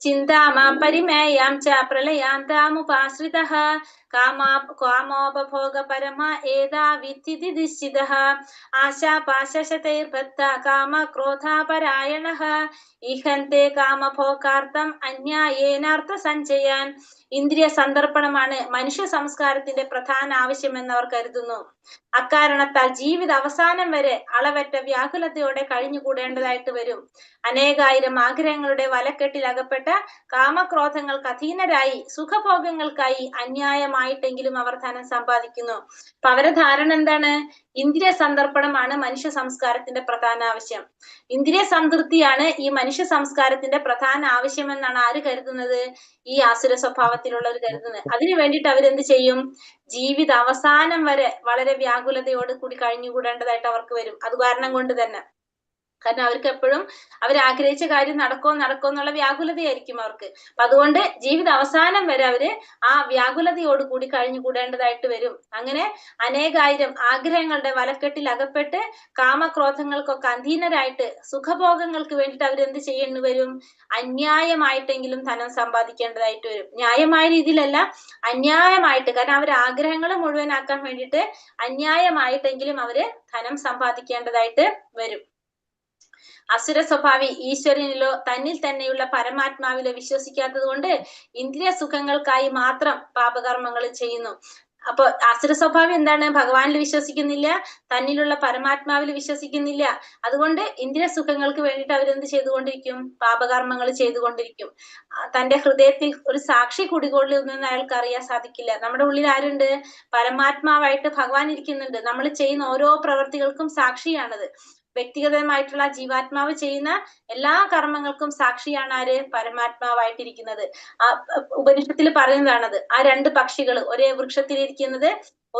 ചിന്താമാം പരിമേയാം ച പ്രളയാന്താമുപാശ്രിതഃ കാമോപഭോഗ പരമ ഏതാ വിദ്ധിതി നിശ്ചിതഃ ആശാപാശശതൈർബദ്ധ കാമക്രോധാപരായണഃ ഈഹന്തെ കാമഭോഗാർത്ഥം അന്യായേനാർത്ഥ സഞ്ചയാൻ. ഇന്ദ്രിയ സന്ദർപ്പണമാണ് മനുഷ്യ സംസ്കാരത്തിന്റെ പ്രധാന ആവശ്യമെന്ന് അവർ കരുതുന്നു. അക്കാരണത്താൽ ജീവിത അവസാനം വരെ അളവറ്റ വ്യാകുലതയോടെ കഴിഞ്ഞുകൂടേണ്ടതായിട്ട് വരും. അനേകായിരം ആഗ്രഹങ്ങളുടെ വലക്കെട്ടിൽ അകപ്പെട്ട് കാമക്രോധങ്ങൾക്ക് അധീനരായി സുഖഭോഗങ്ങൾക്കായി അന്യായമായിട്ടെങ്കിലും അവർ ധനം സമ്പാദിക്കുന്നു. അപ്പൊ അവരുടെ ധാരണ എന്താണ്? ഇന്ദ്രിയ സന്ദർപ്പണമാണ് മനുഷ്യ സംസ്കാരത്തിന്റെ പ്രധാന ആവശ്യം. ഇന്ദ്രിയ സംതൃപ്തിയാണ് ഈ മനുഷ്യ സംസ്കാരത്തിന്റെ പ്രധാന ആവശ്യമെന്നാണ് ആര് കരുതുന്നത്? ഈ ആസുര സ്വഭാവത്തിലുള്ളവർ കരുതുന്നത്. അതിനു വേണ്ടിയിട്ട് അവരെന്ത് ചെയ്യും? ജീവിത അവസാനം വരെ വളരെ വ്യാകുലതയോട് കൂടി കഴിഞ്ഞുകൂടേണ്ടതായിട്ട് അവർക്ക് വരും. അത് കാരണം കൊണ്ട് തന്നെ, കാരണം അവർക്ക് എപ്പോഴും അവർ ആഗ്രഹിച്ച കാര്യം നടക്കോ എന്നുള്ള വ്യാകുലതയായിരിക്കും അവർക്ക്. അപ്പൊ അതുകൊണ്ട് ജീവിത അവസാനം വരെ അവര് ആ വ്യാകുലതയോട് കൂടി കഴിഞ്ഞുകൂടേണ്ടതായിട്ട് വരും. അങ്ങനെ അനേകായിരം ആഗ്രഹങ്ങളുടെ വലക്കെട്ടിൽ അകപ്പെട്ട് കാമക്രോധങ്ങൾക്കൊക്കെ അധീനരായിട്ട് സുഖഭോഗങ്ങൾക്ക് വേണ്ടിയിട്ട് അവരെന്ത് ചെയ്യേണ്ടി വരും? അന്യായമായിട്ടെങ്കിലും ധനം സമ്പാദിക്കേണ്ടതായിട്ട് വരും. ന്യായമായ രീതിയിലല്ല, അന്യായമായിട്ട്. കാരണം അവർ ആഗ്രഹങ്ങൾ മുഴുവനാക്കാൻ വേണ്ടിയിട്ട് അന്യായമായിട്ടെങ്കിലും അവര് ധനം സമ്പാദിക്കേണ്ടതായിട്ട് വരും. അസുര സ്വഭാവി ഈശ്വരനിലോ തന്നിൽ തന്നെയുള്ള പരമാത്മാവിലോ വിശ്വസിക്കാത്തത് കൊണ്ട് ഇന്ദ്രിയ സുഖങ്ങൾക്കായി മാത്രം പാപകർമ്മങ്ങൾ ചെയ്യുന്നു. അപ്പൊ അസുര സ്വഭാവം എന്താണ്? ഭഗവാനിൽ വിശ്വസിക്കുന്നില്ല, തന്നിലുള്ള പരമാത്മാവിൽ വിശ്വസിക്കുന്നില്ല. അതുകൊണ്ട് ഇന്ദ്രിയ സുഖങ്ങൾക്ക് വേണ്ടിയിട്ട് അവരെന്ത് ചെയ്തുകൊണ്ടിരിക്കും? പാപകർമ്മങ്ങൾ ചെയ്തുകൊണ്ടിരിക്കും. തന്റെ ഹൃദയത്തിൽ ഒരു സാക്ഷി കുടികൊള്ളുന്നെന്ന് അയാൾക്ക് അറിയാൻ സാധിക്കില്ല. നമ്മുടെ ഉള്ളിൽ ആരുണ്ട്? പരമാത്മാവായിട്ട് ഭഗവാൻ ഇരിക്കുന്നുണ്ട്. നമ്മൾ ചെയ്യുന്ന ഓരോ പ്രവൃത്തികൾക്കും സാക്ഷിയാണത്. വ്യക്തിഗതമായിട്ടുള്ള ജീവാത്മാവ് ചെയ്യുന്ന എല്ലാ കർമ്മങ്ങൾക്കും സാക്ഷിയാണ് ആര്? പരമാത്മാവായിട്ടിരിക്കുന്നത്. ആ ഉപനിഷത്തിൽ പറയുന്നതാണത്. ആ രണ്ട് പക്ഷികൾ ഒരേ വൃക്ഷത്തിലിരിക്കുന്നത്,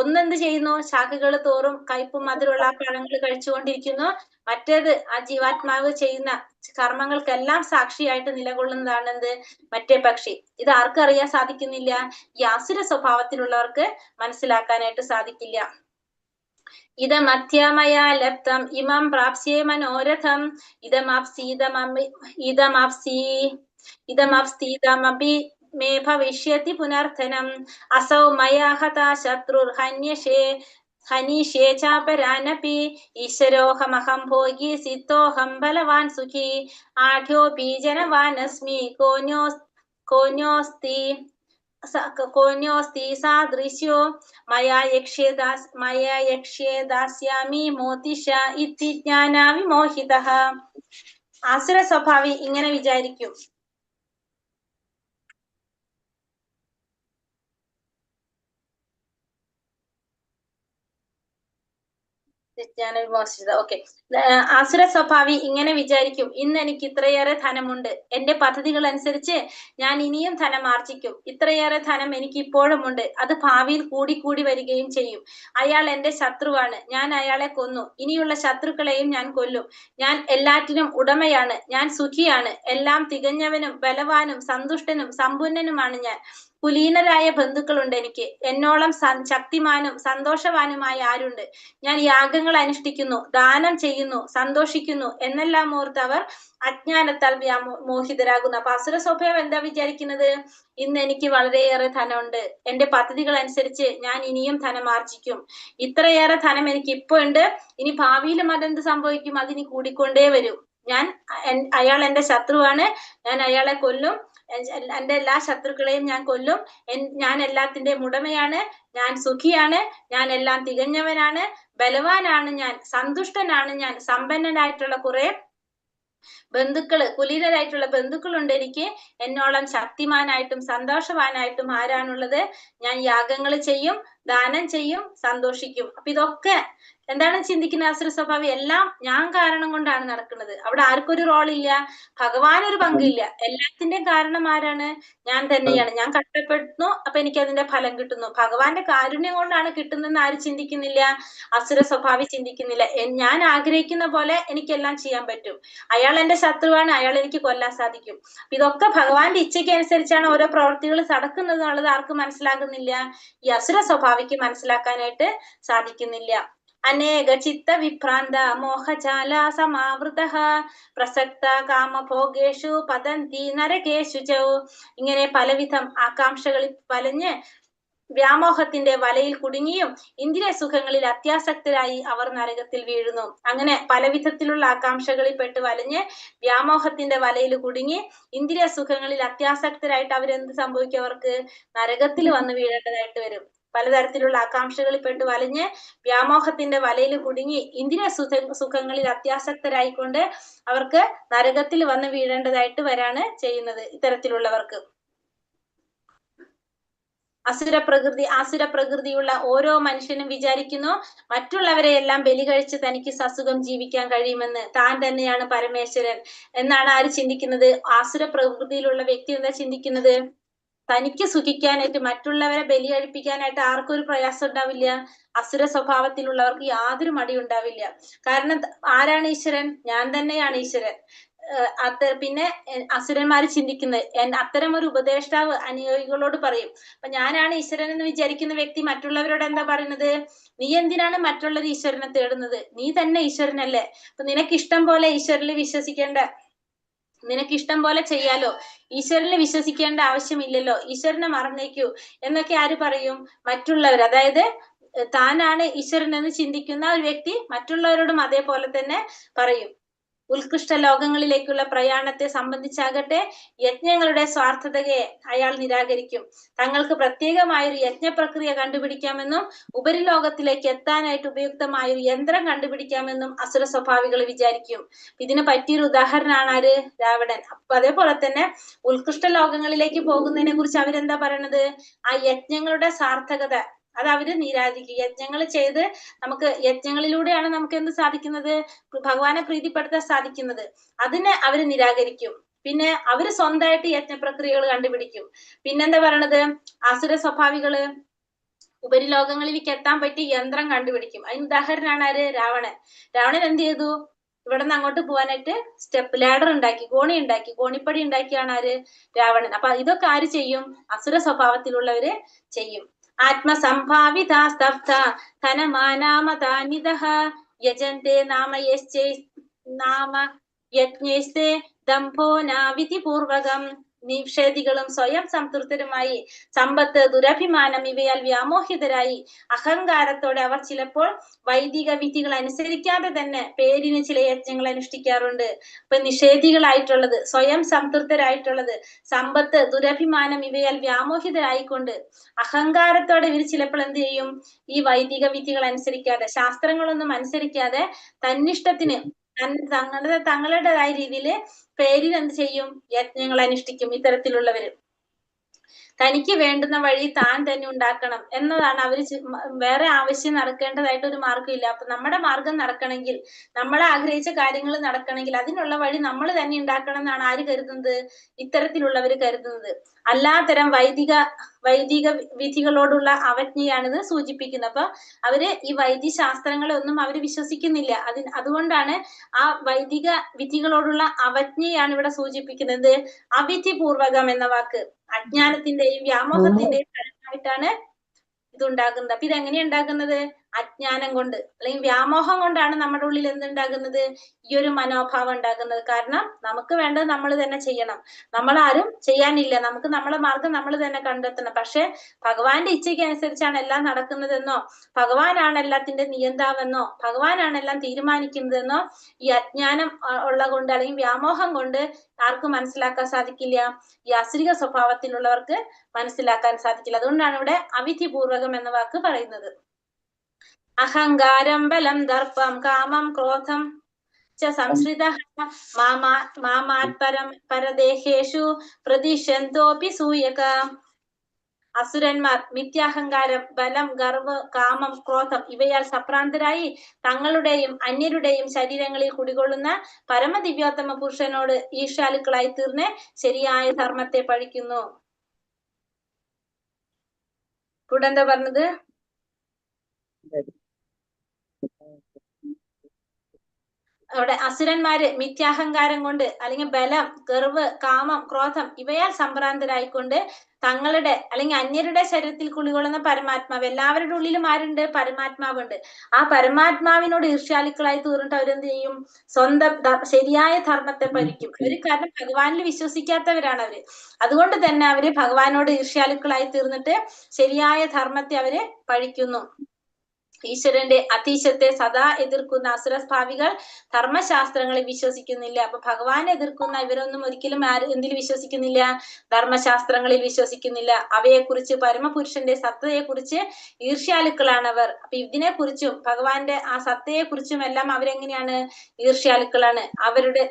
ഒന്നെന്ത് ചെയ്യുന്നു? ശാഖകൾ തോറും കയ്പും മധുരമുള്ള പഴങ്ങൾ കഴിച്ചുകൊണ്ടിരിക്കുന്നു. മറ്റേത് ആ ജീവാത്മാവ് ചെയ്യുന്ന കർമ്മങ്ങൾക്കെല്ലാം സാക്ഷിയായിട്ട് നിലകൊള്ളുന്നതാണ് എന്ത്? മറ്റേ പക്ഷി. ഇത് ആർക്കും അറിയാൻ സാധിക്കുന്നില്ല? ഈ ആസുര സ്വഭാവത്തിലുള്ളവർക്ക് മനസ്സിലാക്കാനായിട്ട് സാധിക്കില്ല. ഇതമധ്യമയാ ലബ്ധം ഇമം പ്രാപ്സ്യേ മനോരഥം ഇതമപ്സീതമപി മേ ഭവിഷ്യതി പുനർധനം അസൗ മയാ ഹതാ ശത്രുർ ഹനീഷേ ചാപരാനപി ഈശ്വരോഹമഹം ഭോഗി സിദ്ധോഹം ബലവാൻ സുഖി ആഢ്യോപി ജനവാനസ്മി കോന്യോസ്തി സാദൃശ്യോ മയാ യക്ഷ്യേ ദാസ്യാമി മോതിഷ ഇതി ജ്ഞാനാ വിമോഹിതഃ. ആസുര സ്വഭാവി ഇങ്ങനെ വിചാരിക്കും. ഓക്കെ. ആസുര സ്വഭാവി ഇങ്ങനെ വിചാരിക്കും, ഇന്ന് എനിക്ക് ഇത്രയേറെ ധനമുണ്ട്, എന്റെ പദ്ധതികൾ അനുസരിച്ച് ഞാൻ ഇനിയും ധനം ആർജിക്കും. ഇത്രയേറെ ധനം എനിക്ക് ഇപ്പോഴും ഉണ്ട്, അത് ഭാവിയിൽ കൂടി വരികയും ചെയ്യും. അയാൾ എന്റെ ശത്രുവാണ്, ഞാൻ അയാളെ കൊന്നു, ഇനിയുള്ള ശത്രുക്കളെയും ഞാൻ കൊല്ലും. ഞാൻ എല്ലാറ്റിനും ഉടമയാണ്, ഞാൻ സുഖിയാണ്, എല്ലാം തികഞ്ഞവനും ബലവാനും സന്തുഷ്ടനും സമ്പന്നനുമാണ് ഞാൻ. കുലീനരായ ബന്ധുക്കളുണ്ട് എനിക്ക്, എന്നോളം ശക്തിമാനും സന്തോഷവാനുമായ ആരുണ്ട്? ഞാൻ യാഗങ്ങൾ അനുഷ്ഠിക്കുന്നു, ദാനം ചെയ്യുന്നു, സന്തോഷിക്കുന്നു എന്നെല്ലാം ഓർത്ത് അവർ അജ്ഞാനത്താൽ മോഹിതരാകുന്നു. അപ്പൊ അസുര സ്വഭാവം എന്താ വിചാരിക്കുന്നത്? ഇന്ന് എനിക്ക് വളരെയേറെ ധനമുണ്ട്, എന്റെ പദ്ധതികൾ അനുസരിച്ച് ഞാൻ ഇനിയും ധനം ആർജിക്കും. ഇത്രയേറെ ധനം എനിക്ക് ഇപ്പൊ ഉണ്ട്, ഇനി ഭാവിയിലും അതെന്ത് സംഭവിക്കും? അതിനി കൂടിക്കൊണ്ടേ വരും. അയാൾ എന്റെ ശത്രുവാണ്, ഞാൻ അയാളെ കൊല്ലും, എന്റെ എല്ലാ ശത്രുക്കളെയും ഞാൻ കൊല്ലും, ഞാൻ എല്ലാത്തിന്റെയും ഉടമയാണ്, ഞാൻ സുഖിയാണ്, ഞാൻ എല്ലാം തികഞ്ഞവനാണ്, ബലവാനാണ് ഞാൻ, സന്തുഷ്ടനാണ് ഞാൻ, സമ്പന്നനായിട്ടുള്ള കുറെ കുലീനരായിട്ടുള്ള ബന്ധുക്കളുണ്ട് എനിക്ക്, എന്നോളം ശക്തിമാനായിട്ടും സന്തോഷവാനായിട്ടും ആരാണുള്ളത്? ഞാൻ യാഗങ്ങൾ ചെയ്യും, ദാനം ചെയ്യും, സന്തോഷിക്കും. അപ്പൊ ഇതൊക്കെ എന്താണ് ചിന്തിക്കുന്ന ആസുര സ്വഭാവി? എല്ലാം ഞാൻ കാരണം കൊണ്ടാണ് നടക്കുന്നത്. അവിടെ ആർക്കൊരു റോളില്ല, ഭഗവാൻ ഒരു പങ്കില്ല. എല്ലാത്തിന്റെയും കാരണം ആരാണ്? ഞാൻ തന്നെയാണ്. ഞാൻ കഷ്ടപ്പെടുന്നു, അപ്പൊ എനിക്ക് അതിന്റെ ഫലം കിട്ടുന്നു. ഭഗവാന്റെ കാരുണ്യം കൊണ്ടാണ് കിട്ടുന്നതെന്ന് ആര് ചിന്തിക്കുന്നില്ല? അസുര സ്വഭാവി ചിന്തിക്കുന്നില്ല. ഞാൻ ആഗ്രഹിക്കുന്ന പോലെ എനിക്കെല്ലാം ചെയ്യാൻ പറ്റും, അയാൾ എന്റെ ശത്രുവാണ്, അയാൾ എനിക്ക് കൊല്ലാൻ സാധിക്കും. ഇതൊക്കെ ഭഗവാന്റെ ഇച്ഛയ്ക്ക് അനുസരിച്ചാണ് ഓരോ പ്രവൃത്തികൾ നടക്കുന്നത് എന്നുള്ളത് ആർക്ക് മനസ്സിലാകുന്നില്ല? ഈ അസുര സ്വഭാവിക്ക് മനസ്സിലാക്കാനായിട്ട് സാധിക്കുന്നില്ല. അനേക ചിത്ത വിഭ്രാന്ത മോഹജാല സമാവൃത പ്രസക്ത കാമഭോഗേഷു പതന്തി നരകേഷു ച. ഇങ്ങനെ പലവിധം ആകാംക്ഷകളിൽ വലഞ്ഞ് വ്യാമോഹത്തിന്റെ വലയിൽ കുടുങ്ങിയും ഇന്ദ്രിയ സുഖങ്ങളിൽ അത്യാസക്തരായി അവർ നരകത്തിൽ വീഴുന്നു. അങ്ങനെ പലവിധത്തിലുള്ള ആകാംക്ഷകളിൽ പെട്ട് വലഞ്ഞ് വ്യാമോഹത്തിന്റെ വലയിൽ കുടുങ്ങി ഇന്ദ്രിയ സുഖങ്ങളിൽ അത്യാസക്തരായിട്ട് അവരെന്ത് സംഭവിക്കും? അവർക്ക് നരകത്തിൽ വന്ന് വീഴേണ്ടതായിട്ട് വരും. പലതരത്തിലുള്ള ആകാംക്ഷകളിൽ പെട്ട് വലഞ്ഞ് വ്യാമോഹത്തിന്റെ വലയിൽ കുടുങ്ങി ഇന്ദ്രിയ സുഖങ്ങളിൽ അത്യാസക്തരായിക്കൊണ്ട് അവർക്ക് നരകത്തിൽ വന്ന് വീഴേണ്ടതായിട്ട് വരാണ് ചെയ്യുന്നത്. ഇത്തരത്തിലുള്ളവർക്ക് ആസുര പ്രകൃതിയുള്ള ഓരോ മനുഷ്യനും വിചാരിക്കുന്നു മറ്റുള്ളവരെ എല്ലാം ബലി കഴിച്ച് തനിക്ക് സസുഖം ജീവിക്കാൻ കഴിയുമെന്ന്. താൻ തന്നെയാണ് പരമേശ്വരൻ എന്നാണ് ആര് ചിന്തിക്കുന്നത്? ആസുര പ്രകൃതിയിലുള്ള വ്യക്തി എന്താ ചിന്തിക്കുന്നത്? തനിക്ക് സുഖിക്കാനായിട്ട് മറ്റുള്ളവരെ ബലി കഴിപ്പിക്കാനായിട്ട് ആർക്കും ഒരു പ്രയാസം ഉണ്ടാവില്ല. അസുര സ്വഭാവത്തിലുള്ളവർക്ക് യാതൊരു മടി ഉണ്ടാവില്ല. കാരണം ആരാണ് ഈശ്വരൻ? ഞാൻ തന്നെയാണ് ഈശ്വരൻ. പിന്നെ അസുരന്മാര് ചിന്തിക്കുന്നത് അത്തരം ഒരു ഉപദേഷ്ടാവ് അനുയോഗികളോട് പറയും. അപ്പൊ ഞാനാണ് ഈശ്വരൻ എന്ന് വിചാരിക്കുന്ന വ്യക്തി മറ്റുള്ളവരോട് എന്താ പറയുന്നത്? നീ എന്തിനാണ് മറ്റുള്ളവർ ഈശ്വരനെ തേടുന്നത്? നീ തന്നെ ഈശ്വരനല്ലേ. അപ്പൊ നിനക്ക് ഇഷ്ടം പോലെ ഈശ്വരനിൽ വിശ്വസിക്കേണ്ട, നിനക്ക് ഇഷ്ടം പോലെ ചെയ്യാലോ, ഈശ്വരനെ വിശ്വസിക്കേണ്ട ആവശ്യമില്ലല്ലോ, ഈശ്വരനെ മറന്നേക്കൂ എന്നൊക്കെ ആര് പറയും? മറ്റുള്ളവർ. അതായത് താനാണ് ഈശ്വരൻ എന്ന് ചിന്തിക്കുന്ന ഒരു വ്യക്തി മറ്റുള്ളവരോടും അതേപോലെ തന്നെ പറയും. ഉത്കൃഷ്ട ലോകങ്ങളിലേക്കുള്ള പ്രയാണത്തെ സംബന്ധിച്ചാകട്ടെ യജ്ഞങ്ങളുടെ സ്വാർത്ഥതയെ അയാൾ നിരാകരിക്കും. തങ്ങൾക്ക് പ്രത്യേകമായൊരു യജ്ഞപ്രക്രിയ കണ്ടുപിടിക്കാമെന്നും ഉപരിലോകത്തിലേക്ക് എത്താനായിട്ട് ഉപയുക്തമായൊരു യന്ത്രം കണ്ടുപിടിക്കാമെന്നും അസുര സ്വഭാവികൾ വിചാരിക്കും. ഇതിന് പറ്റിയൊരു ഉദാഹരണമാണ് ആര്? രാവണൻ. അപ്പൊ അതേപോലെ തന്നെ ഉത്കൃഷ്ട ലോകങ്ങളിലേക്ക് പോകുന്നതിനെ കുറിച്ച് അവരെന്താ പറയണത്? ആ യജ്ഞങ്ങളുടെ സാർത്ഥകത അത് അവര് നിരാകരിക്കും. യജ്ഞങ്ങൾ ചെയ്ത് നമുക്ക് യജ്ഞങ്ങളിലൂടെയാണ് നമുക്ക് എന്ത് സാധിക്കുന്നത്? ഭഗവാനെ പ്രീതിപ്പെടുത്താൻ സാധിക്കുന്നത്. അതിനെ അവര് നിരാകരിക്കും. പിന്നെ അവര് സ്വന്തമായിട്ട് യജ്ഞപ്രക്രിയകൾ കണ്ടുപിടിക്കും. പിന്നെന്താ പറയണത്? അസുര സ്വഭാവികള് ഉപരിലോകങ്ങളിലേക്ക് എത്താൻ പറ്റിയ യന്ത്രം കണ്ടുപിടിക്കും. അതിന് ഉദാഹരണമാണ് ആര്? രാവണൻ. രാവണൻ എന്ത് ചെയ്തു? ഇവിടെ നിന്ന് അങ്ങോട്ട് പോകാനായിട്ട് സ്റ്റെപ്പ് ലാഡർ ഉണ്ടാക്കി, കോണി ഉണ്ടാക്കി, കോണിപ്പടി ഉണ്ടാക്കിയാണ് ആര്? രാവണൻ. അപ്പൊ ഇതൊക്കെ ആര് ചെയ്യും? അസുര സ്വഭാവത്തിലുള്ളവര് ചെയ്യും. ആത്മസംഭാവിത സ്തബ്ധ ധനമാനാമതാനിതഃ യജന്തെ നാമ യജ്ഞേസ്തേ ദംഭോ നാവിധി പൂർവകം. നിഷേധികളും സ്വയം സംതൃപ്തരുമായി സമ്പത്ത്, ദുരഭിമാനം ഇവയാൽ വ്യാമോഹിതരായി അഹങ്കാരത്തോടെ അവർ ചിലപ്പോൾ വൈദിക വിധികൾ അനുസരിക്കാതെ തന്നെ പേരിന് ചില യജ്ഞങ്ങൾ അനുഷ്ഠിക്കാറുണ്ട്. ഇപ്പൊ നിഷേധികളായിട്ടുള്ളത്, സ്വയം സംതൃപ്തരായിട്ടുള്ളത്, സമ്പത്ത്, ദുരഭിമാനം ഇവയാൽ വ്യാമോഹിതരായിക്കൊണ്ട് അഹങ്കാരത്തോടെ ഇവർ ചിലപ്പോൾ എന്ത് ചെയ്യും? ഈ വൈദിക വിധികൾ അനുസരിക്കാതെ, ശാസ്ത്രങ്ങളൊന്നും അനുസരിക്കാതെ തന്നിഷ്ടത്തിന് തങ്ങളുടേതായ രീതിയിൽ പേരിൽ എന്ത് ചെയ്യും? യജ്ഞങ്ങൾ അനുഷ്ഠിക്കും. ഇത്തരത്തിലുള്ളവര് തനിക്ക് വേണ്ടുന്ന വഴി താൻ തന്നെ ഉണ്ടാക്കണം എന്നതാണ് അവര്. വേറെ ആവശ്യം നടക്കേണ്ടതായിട്ട് ഒരു മാർഗം ഇല്ല. അപ്പൊ നമ്മുടെ മാർഗം നടക്കണമെങ്കിൽ, നമ്മൾ ആഗ്രഹിച്ച കാര്യങ്ങൾ നടക്കണമെങ്കിൽ അതിനുള്ള വഴി നമ്മൾ തന്നെ ഉണ്ടാക്കണം എന്നാണ് ആര് കരുതുന്നത്? ഇത്തരത്തിലുള്ളവര് കരുതുന്നത്. അല്ലാത്തരം വൈദിക വിധികളോടുള്ള അവജ്ഞയാണിത് സൂചിപ്പിക്കുന്നത്. അപ്പൊ അവര് ഈ വൈദ്യശാസ്ത്രങ്ങളെ ഒന്നും അവര് വിശ്വസിക്കുന്നില്ല. അതുകൊണ്ടാണ് ആ വൈദിക വിധികളോടുള്ള അവജ്ഞയാണ് ഇവിടെ സൂചിപ്പിക്കുന്നത്. അവിധിപൂർവകം എന്ന വാക്ക് അജ്ഞാനത്തിന്റെയും വ്യാമോഹത്തിന്റെയും ഫലമായിട്ടാണ് ഇതുണ്ടാകുന്നത്. അപ്പൊ ഇതെങ്ങനെയാ ഉണ്ടാകുന്നത്? അജ്ഞാനം കൊണ്ട് അല്ലെങ്കിൽ വ്യാമോഹം കൊണ്ടാണ് നമ്മുടെ ഉള്ളിൽ എന്തുണ്ടാകുന്നത്? ഈ ഒരു മനോഭാവം ഉണ്ടാകുന്നത്. കാരണം നമുക്ക് വേണ്ടത് നമ്മൾ തന്നെ ചെയ്യണം, നമ്മൾ ആരും ചെയ്യാനില്ല, നമുക്ക് നമ്മളെ മാർഗം നമ്മൾ തന്നെ കണ്ടെത്തണം. പക്ഷെ ഭഗവാന്റെ ഇച്ഛയ്ക്ക് അനുസരിച്ചാണ് എല്ലാം നടക്കുന്നതെന്നോ, ഭഗവാനാണ് എല്ലാത്തിന്റെ നിയന്താവെന്നോ, ഭഗവാനാണ് എല്ലാം തീരുമാനിക്കുന്നതെന്നോ ഈ അജ്ഞാനം ഉള്ള കൊണ്ട് അല്ലെങ്കിൽ വ്യാമോഹം കൊണ്ട് ആർക്കും മനസ്സിലാക്കാൻ സാധിക്കില്ല. ഈ അസുരിക സ്വഭാവത്തിലുള്ളവർക്ക് മനസ്സിലാക്കാൻ സാധിക്കില്ല. അതുകൊണ്ടാണ് ഇവിടെ അവിധിപൂർവകം എന്ന വാക്ക് പറയുന്നത്. അഹങ്കാരം ബലം ദർപ്പം കാമം ക്രോധം ച സംശ്രിതഃ മാമാത്പരം പരദേഹേഷു പ്രതിഷന്തോപി സൂയക. അസുരന്മാർ മിഥ്യാഹങ്കാരം, ബലം, ഗർവ്, കാമം, ക്രോധം ഇവയാൽ സഭ്രാന്തരായി തങ്ങളുടെയും അന്യരുടെയും ശരീരങ്ങളിൽ കുടികൊള്ളുന്ന പരമദിവ്യോത്തമ പുരുഷനോട് ഈർഷ്യാലുക്കളായി തീർന്ന് ശരിയായ ധർമ്മത്തെ പഴിക്കുന്നു. ഇവിടെ എന്താ പറഞ്ഞത്? അവിടെ അസുരന്മാര് മിഥ്യാഹങ്കാരം കൊണ്ട് അല്ലെങ്കിൽ ബലം, ഗർവ്, കാമം, ക്രോധം ഇവയാൽ സംഭ്രാന്തരായിക്കൊണ്ട് തങ്ങളുടെ അല്ലെങ്കിൽ അന്യരുടെ ശരീരത്തിൽ കുളികൊള്ളുന്ന പരമാത്മാവ്, എല്ലാവരുടെ ഉള്ളിലും ആരുണ്ട്? പരമാത്മാവുണ്ട്. ആ പരമാത്മാവിനോട് ഈർഷ്യാലുക്കളായി തീർന്നിട്ട് അവരെന്ത് ചെയ്യും? സ്വന്തം ശരിയായ ധർമ്മത്തെ ഭരിക്കും. അവര് കാരണം ഭഗവാനിൽ വിശ്വസിക്കാത്തവരാണ് അവര്. അതുകൊണ്ട് തന്നെ അവര് ഭഗവാനോട് ഈർഷ്യാലുക്കളായി തീർന്നിട്ട് ശരിയായ ധർമ്മത്തെ അവര് പഴിക്കുന്നു. ഈശ്വരന്റെ അതീശത്തെ സദാ എതിർക്കുന്ന അസുരഭാവികൾ ധർമ്മശാസ്ത്രങ്ങളിൽ വിശ്വസിക്കുന്നില്ല. അപ്പൊ ഭഗവാനെ എതിർക്കുന്ന ഇവരൊന്നും ഒരിക്കലും എന്തിൽ വിശ്വസിക്കുന്നില്ല? ധർമ്മശാസ്ത്രങ്ങളിൽ വിശ്വസിക്കുന്നില്ല. അവയെക്കുറിച്ച് പരമപുരുഷന്റെ സത്തയെക്കുറിച്ച് ഈർഷ്യാലുക്കളാണ് അവർ. അപ്പൊ ഇതിനെ കുറിച്ചും ഭഗവാന്റെ ആ സത്തയെക്കുറിച്ചും എല്ലാം അവരെങ്ങനെയാണ്? ഈർഷ്യാലുക്കളാണ്.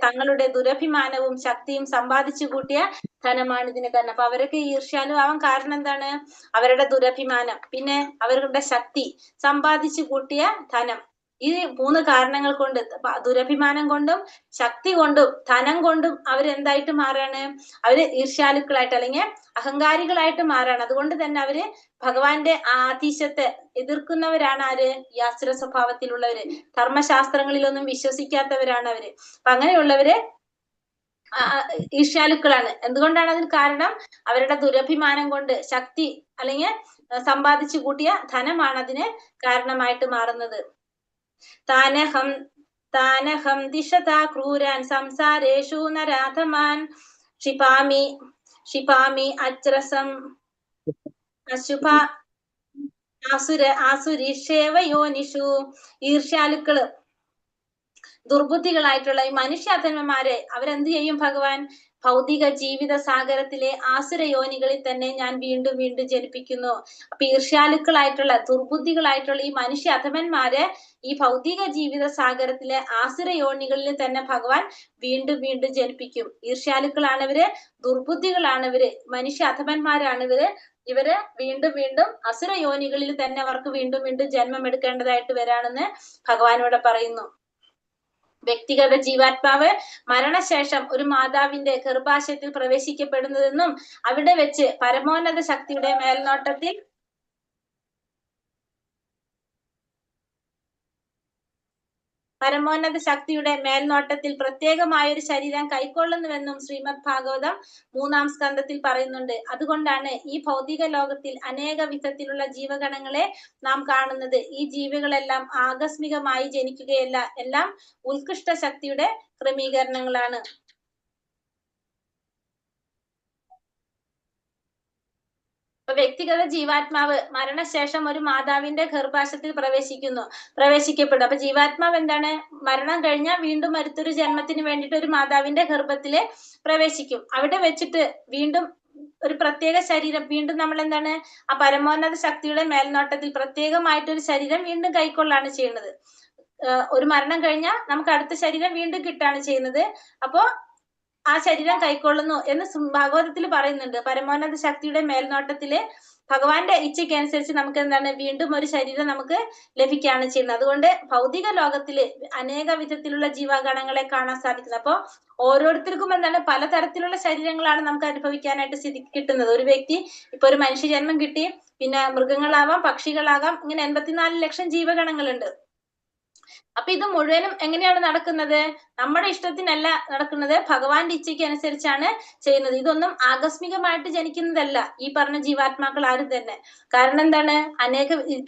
തങ്ങളുടെ ദുരഭിമാനവും ശക്തിയും സമ്പാദിച്ചു കൂട്ടിയ ധനമാണ് ഇതിന് കാരണം. അപ്പൊ അവരൊക്കെ ഈർഷ്യാലു ആവാൻ കാരണം എന്താണ്? അവരുടെ ദുരഭിമാനം, പിന്നെ അവരുടെ ശക്തി, സമ്പാദിച്ചു കൂട്ടിയ ധനം. ഈ 3 കാരണങ്ങൾ കൊണ്ട്, ദുരഭിമാനം കൊണ്ടും ശക്തി കൊണ്ടും ധനം കൊണ്ടും അവരെന്തായിട്ട് മാറാണ്? അവര് ഈർഷ്യാലുക്കളായിട്ട് അല്ലെങ്കിൽ അഹങ്കാരികളായിട്ട് മാറാണ്. അതുകൊണ്ട് തന്നെ അവര് ഭഗവാന്റെ ആതീശത്തെ എതിർക്കുന്നവരാണ്. ആര്? ഈ ആസുര സ്വഭാവത്തിലുള്ളവര്, ധർമ്മശാസ്ത്രങ്ങളിലൊന്നും വിശ്വസിക്കാത്തവരാണ് അവര്. അപ്പൊ അങ്ങനെയുള്ളവര് ഈർഷ്യാലുക്കളാണ്. എന്തുകൊണ്ടാണ് അതിന് കാരണം? അവരുടെ ദുരഭിമാനം കൊണ്ട്, ശക്തി അല്ലെങ്കിൽ സമ്പാദിച്ചു കൂട്ടിയ ധനമാണ് അതിന് കാരണമായിട്ട് മാറുന്നത്. താനഹം ദിശതാ ക്രൂരാൻ സംസാരേഷു നരാധമാൻ ക്ഷിപാമി അച്രസം അശുഭ ആസുരീഷേവ യോനിഷു. ഈർഷ്യാലുക്കള്, ദുർബുദ്ധികളായിട്ടുള്ള ഈ മനുഷ്യാധന്മാരെ അവരെന്ത് ചെയ്യും? ഭഗവാൻ ഭൗതിക ജീവിത സാഗരത്തിലെ ആസുര യോനികളിൽ തന്നെ ഞാൻ വീണ്ടും വീണ്ടും ജനിപ്പിക്കുന്നു. അപ്പൊ ഈർഷ്യാലുക്കളായിട്ടുള്ള, ദുർബുദ്ധികളായിട്ടുള്ള ഈ മനുഷ്യ അധമന്മാരെ ഈ ഭൗതിക ജീവിത സാഗരത്തിലെ ആസുര യോനികളിൽ തന്നെ ഭഗവാൻ വീണ്ടും വീണ്ടും ജനിപ്പിക്കും. ഈർഷ്യാലുക്കളാണിവര്, ദുർബുദ്ധികളാണിവര്, മനുഷ്യ അധമന്മാരാണിവര്. ഇവര് വീണ്ടും വീണ്ടും അസുര യോനികളിൽ തന്നെ അവർക്ക് വീണ്ടും വീണ്ടും ജന്മം എടുക്കേണ്ടതായിട്ട് വരാണെന്ന് ഭഗവാനോട് പറയുന്നു. വ്യക്തിഗത ജീവാത്മാവ് മരണശേഷം ഒരു മാതാവിന്റെ ഗർഭാശയത്തിൽ പ്രവേശിക്കപ്പെടുന്നതെന്നും അവിടെ വെച്ച് പരമോന്നത ശക്തിയുടെ മേൽനോട്ടത്തിൽ പ്രത്യേകമായ ഒരു ശരീരം കൈക്കൊള്ളുന്നുവെന്നും ശ്രീമദ് ഭാഗവതം 3-ാം സ്കന്ധത്തിൽ പറയുന്നുണ്ട്. അതുകൊണ്ടാണ് ഈ ഭൗതിക ലോകത്തിൽ അനേക വിധത്തിലുള്ള ജീവഗണങ്ങളെ നാം കാണുന്നത്. ഈ ജീവികളെല്ലാം ആകസ്മികമായി ജനിക്കുകയല്ല, എല്ലാം ഉത്കൃഷ്ട ശക്തിയുടെ ക്രമീകരണങ്ങളാണ്. വ്യക്തിഗത ജീവാത്മാവ് മരണശേഷം ഒരു മാതാവിന്റെ ഗർഭാശയത്തിൽ പ്രവേശിക്കപ്പെടും. അപ്പൊ ജീവാത്മാവ് എന്താണ്? മരണം കഴിഞ്ഞാൽ വീണ്ടും അടുത്തൊരു ജന്മത്തിന് വേണ്ടിയിട്ട് ഒരു മാതാവിന്റെ ഗർഭത്തില് പ്രവേശിക്കും. അവിടെ വെച്ചിട്ട് വീണ്ടും ഒരു പ്രത്യേക ശരീരം, വീണ്ടും നമ്മൾ എന്താണ്? ആ പരമോന്നത ശക്തിയുടെ മേൽനോട്ടത്തിൽ പ്രത്യേകമായിട്ടൊരു ശരീരം വീണ്ടും കൈക്കൊള്ളാണ് ചെയ്യുന്നത്. ഒരു മരണം കഴിഞ്ഞാൽ നമുക്ക് അടുത്ത ശരീരം വീണ്ടും കിട്ടാണ് ചെയ്യുന്നത്. അപ്പോ ആ ശരീരം കൈക്കൊള്ളുന്നു എന്ന് ഭാഗവതത്തിൽ പറയുന്നുണ്ട്. പരമോന്നത ശക്തിയുടെ മേൽനോട്ടത്തില് ഭഗവാന്റെ ഇച്ഛയ്ക്ക് അനുസരിച്ച് നമുക്ക് എന്താണ്? വീണ്ടും ഒരു ശരീരം നമുക്ക് ലഭിക്കുകയാണ് ചെയ്യുന്നത്. അതുകൊണ്ട് ഭൗതിക ലോകത്തില് അനേക വിധത്തിലുള്ള ജീവഗണങ്ങളെ കാണാൻ സാധിക്കുന്നത്. അപ്പൊ ഓരോരുത്തർക്കും എന്താണ്? പലതരത്തിലുള്ള ശരീരങ്ങളാണ് നമുക്ക് അനുഭവിക്കാനായിട്ട് കിട്ടുന്നത്. ഒരു വ്യക്തി ഇപ്പൊ ഒരു മനുഷ്യജന്മം കിട്ടി, പിന്നെ മൃഗങ്ങളാവാം, പക്ഷികളാകാം, ഇങ്ങനെ 84 ലക്ഷം ജീവഗണങ്ങളുണ്ട്. അപ്പൊ ഇത് മുഴുവനും എങ്ങനെയാണ് നടക്കുന്നത്? നമ്മുടെ ഇഷ്ടത്തിനല്ല നടക്കുന്നത്, ഭഗവാന്റെ ഇച്ഛയ്ക്ക് അനുസരിച്ചാണ് ചെയ്യുന്നത്. ഇതൊന്നും ആകസ്മികമായിട്ട് ജനിക്കുന്നതല്ല ഈ പറഞ്ഞ ജീവാത്മാക്കൾ ആരും തന്നെ. കാരണം എന്താണ്?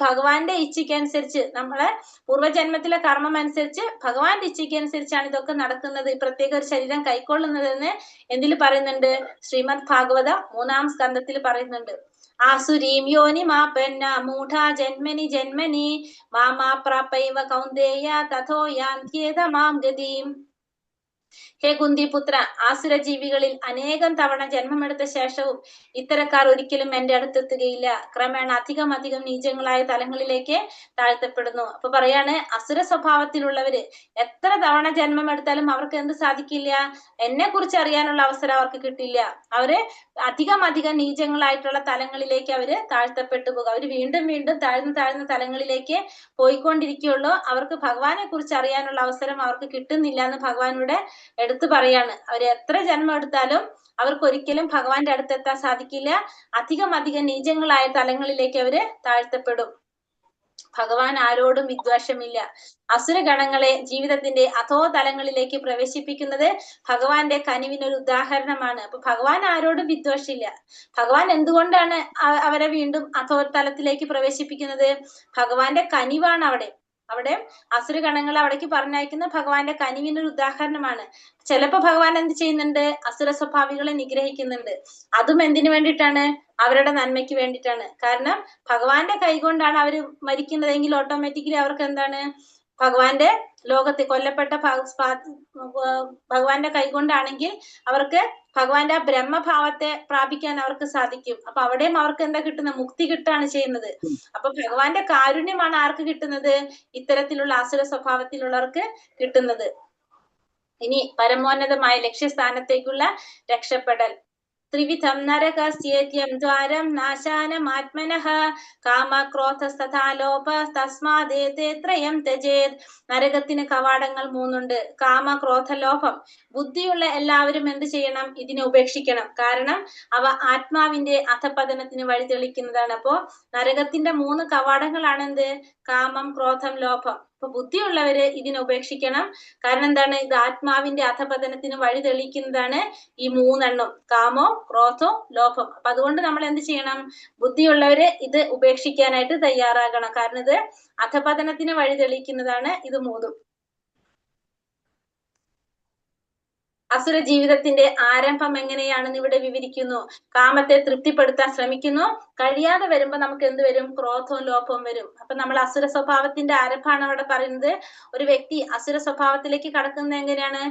ഭഗവാന്റെ ഇച്ഛയ്ക്ക് അനുസരിച്ച്, നമ്മളെ പൂർവ്വജന്മത്തിലെ കർമ്മം അനുസരിച്ച് ഭഗവാന്റെ ഇച്ഛയ്ക്ക് അനുസരിച്ചാണ് ഇതൊക്കെ നടക്കുന്നത്. ഈ പ്രത്യേക ഒരു ശരീരം കൈക്കൊള്ളുന്നതെന്ന് എന്തിൽ പറയുന്നുണ്ട്? ശ്രീമദ് ഭാഗവതം 3-ാം സ്കന്ധത്തിൽ പറയുന്നുണ്ട്. ആസുരീം യോനിമാപന്ന മൂഢാ ജന്മനി മാമാ പ്രാപൈവ കൗന്ദേയ തഥോ യാന്ത്യേതമാം ഗതിം. ഹേ കുന്തിപുത്ര, ആസുര ജീവികളിൽ അനേകം തവണ ജന്മമെടുത്ത ശേഷവും ഇത്തരക്കാർ ഒരിക്കലും എന്റെ അടുത്തെത്തുകയില്ല. ക്രമേണ അധികം നീചങ്ങളായ തലങ്ങളിലേക്ക് താഴ്ത്തപ്പെടുന്നു. അപ്പൊ പറയാണ്, അസുര സ്വഭാവത്തിലുള്ളവര് എത്ര തവണ ജന്മം എടുത്താലും അവർക്ക് എന്ത് സാധിക്കില്ല? എന്നെ കുറിച്ച് അറിയാനുള്ള അവസരം അവർക്ക് കിട്ടില്ല. അവര് അധികം നീചങ്ങളായിട്ടുള്ള തലങ്ങളിലേക്ക് അവര് താഴ്ത്തപ്പെട്ടു പോകും. അവര് വീണ്ടും വീണ്ടും താഴ്ന്ന തലങ്ങളിലേക്ക് പോയിക്കൊണ്ടിരിക്കുകയുള്ളൂ. അവർക്ക് ഭഗവാനെ കുറിച്ച് അറിയാനുള്ള അവസരം അവർക്ക് കിട്ടുന്നില്ല എന്ന് ഭഗവാനോട് എടുത്തു പറയാണ്. അവര് എത്ര ജന്മം എടുത്താലും അവർക്ക് ഒരിക്കലും ഭഗവാന്റെ അടുത്തെത്താൻ സാധിക്കില്ല. അധികം നീചങ്ങളായ തലങ്ങളിലേക്ക് അവര് താഴ്ത്തപ്പെടും. ഭഗവാൻ ആരോടും വിദ്വേഷമില്ല. അസുരഗണങ്ങളെ ജീവിതത്തിന്റെ അധോ തലങ്ങളിലേക്ക് പ്രവേശിപ്പിക്കുന്നത് ഭഗവാന്റെ കനിവിനൊരു ഉദാഹരണമാണ്. അപ്പൊ ഭഗവാൻ ആരോടും വിദ്വേഷമില്ല. ഭഗവാൻ എന്തുകൊണ്ടാണ് അവരെ വീണ്ടും അധോ തലത്തിലേക്ക് പ്രവേശിപ്പിക്കുന്നത്? ഭഗവാന്റെ കനിവാണ് അവിടെ. അവിടെ അസുരഗണങ്ങൾ അവിടേക്ക് പറഞ്ഞയക്കുന്ന ഭഗവാന്റെ കനിവിനൊരു ഉദാഹരണമാണ്. ചിലപ്പോ ഭഗവാൻ എന്ത് ചെയ്യുന്നുണ്ട്, അസുര സ്വഭാവികളെ നിഗ്രഹിക്കുന്നുണ്ട്. അതും എന്തിനു വേണ്ടിയിട്ടാണ്? അവരുടെ നന്മയ്ക്ക് വേണ്ടിയിട്ടാണ്. കാരണം ഭഗവാന്റെ കൈകൊണ്ടാണ് അവര് മരിക്കുന്നതെങ്കിൽ ഓട്ടോമാറ്റിക്കലി അവർക്ക് എന്താണ്, ഭഗവാന്റെ ലോകത്ത് കൊല്ലപ്പെട്ട ഭഗവാന്റെ കൈകൊണ്ടാണെങ്കിൽ അവർക്ക് ഭഗവാന്റെ ആ ബ്രഹ്മഭാവത്തെ പ്രാപിക്കാൻ അവർക്ക് സാധിക്കും. അപ്പൊ അവിടെയും അവർക്ക് എന്താ കിട്ടുന്നത്? മുക്തി കിട്ടാണ് ചെയ്യുന്നത്. അപ്പൊ ഭഗവാന്റെ കാരുണ്യമാണ് ആർക്ക് കിട്ടുന്നത്? ഇത്തരത്തിലുള്ള അസുര സ്വഭാവത്തിലുള്ളവർക്ക് കിട്ടുന്നത്. ഇനി പരമോന്നതമായ ലക്ഷ്യസ്ഥാനത്തേക്കുള്ള രക്ഷപ്പെടൽ. ത്രിവിധം നരകസ്യേദ്യം ദ്വാരം നാശാനമാത്മനഃ കാമക്രോധസ്തഥാ ലോഭ തസ്മാദേതേ ത്രയം ത്യജേത്. നരകത്തിന് കവാടങ്ങൾ 3 കാമ, ക്രോധ, ലോഭം. ബുദ്ധിയുള്ള എല്ലാവരും എന്ത് ചെയ്യണം? ഇതിനെ ഉപേക്ഷിക്കണം. കാരണം അവ ആത്മാവിന്റെ അധപതനത്തിന് വഴിതെളിക്കുന്നതാണ്. അപ്പോ നരകത്തിന്റെ 3 കവാടങ്ങളാണ് എന്ത്? കാമം, ക്രോധം, ലോഭം. അപ്പൊ ബുദ്ധിയുള്ളവര് ഇതിനെ ഉപേക്ഷിക്കണം. കാരണം എന്താണ്? ഇത് ആത്മാവിന്റെ അധപതനത്തിന് വഴി തെളിയിക്കുന്നതാണ് ഈ 3 കാമോ, ക്രോധോ, ലോഭം. അപ്പൊ അതുകൊണ്ട് നമ്മൾ എന്ത് ചെയ്യണം? ബുദ്ധിയുള്ളവര് ഇത് ഉപേക്ഷിക്കാനായിട്ട് തയ്യാറാകണം. കാരണം ഇത് അധപതനത്തിന് വഴി തെളിയിക്കുന്നതാണ് ഇത് 3. അസുര ജീവിതത്തിന്റെ ആരംഭം എങ്ങനെയാണെന്ന് ഇവിടെ വിവരിക്കുന്നു. കാമത്തെ തൃപ്തിപ്പെടുത്താൻ ശ്രമിക്കുന്നു. കഴിയാതെ വരുമ്പോ നമുക്ക് എന്ത് വരും? ക്രോധവും ലോഭവും വരും. അപ്പൊ നമ്മൾ അസുര സ്വഭാവത്തിന്റെ ആരംഭമാണ് അവിടെ പറയുന്നത്. ഒരു വ്യക്തി അസുര സ്വഭാവത്തിലേക്ക് കടക്കുന്നത് എങ്ങനെയാണ്?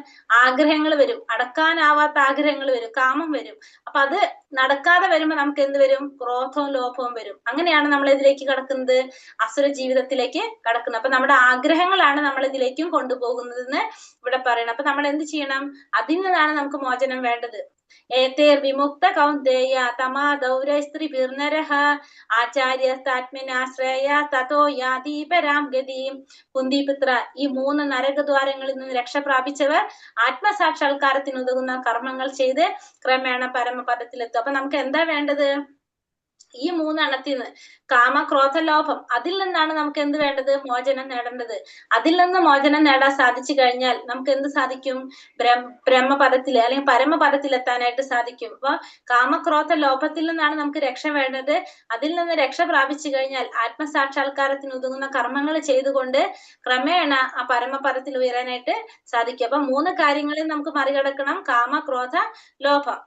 ആഗ്രഹങ്ങൾ വരും, അടക്കാനാവാത്ത ആഗ്രഹങ്ങൾ വരും, കാമം വരും. അപ്പൊ അത് നടക്കാതെ വരുമ്പോ നമുക്ക് എന്ത് വരും? ക്രോധവും ലോഭവും വരും. അങ്ങനെയാണ് നമ്മൾ ഇതിലേക്ക് കടക്കുന്നത്, അസുര ജീവിതത്തിലേക്ക് കടക്കുന്നത്. അപ്പൊ നമ്മുടെ ആഗ്രഹങ്ങളാണ് നമ്മൾ ഇതിലേക്കും കൊണ്ടുപോകുന്നതെന്ന് ഇവിടെ പറയണം. അപ്പൊ നമ്മൾ എന്ത് ചെയ്യണം? അതിൽ നിന്നാണ് നമുക്ക് മോചനം വേണ്ടത്. ഏതേർ വിമുക്ത കൗന്ദേയ തമാദൗരസ്ത്രീഭിർനരഃ ആചാര്യസ്താത്മനാശ്രയ തതോ യാതി പരാം ഗതിം. കുന്തിപുത്ര, ഈ 3 നരകദ്വാരങ്ങളിൽ നിന്ന് രക്ഷ പ്രാപിച്ചവർ ആത്മസാക്ഷാത്കാരത്തിന് ഉതകുന്ന കർമ്മങ്ങൾ ചെയ്ത് ക്രമേണ പരമപദത്തിലെത്തും. അപ്പൊ നമുക്ക് എന്താ വേണ്ടത്? ഈ 3 എണ്ണത്തിന്ന് കാമ, ക്രോധ, ലോഭം, അതിൽ നിന്നാണ് നമുക്ക് എന്ത് വേണ്ടത്? മോചനം നേടേണ്ടത്. അതിൽ നിന്ന് മോചനം നേടാൻ സാധിച്ചു കഴിഞ്ഞാൽ നമുക്ക് എന്ത് സാധിക്കും? ബ്രഹ്മപദത്തിൽ അല്ലെങ്കിൽ പരമപദത്തിൽ എത്താനായിട്ട് സാധിക്കും. അപ്പൊ കാമക്രോധ ലോഭത്തിൽ നിന്നാണ് നമുക്ക് രക്ഷ വേണ്ടത്. അതിൽ നിന്ന് രക്ഷ പ്രാപിച്ചു കഴിഞ്ഞാൽ ആത്മസാക്ഷാത്കാരത്തിന് ഉതകുന്ന കർമ്മങ്ങൾ ചെയ്തുകൊണ്ട് ക്രമേണ ആ പരമപദത്തിൽ ഉയരാനായിട്ട് സാധിക്കും. അപ്പൊ 3 കാര്യങ്ങളിൽ നമുക്ക് മറികടക്കണം: കാമ, ക്രോധ, ലോഭം.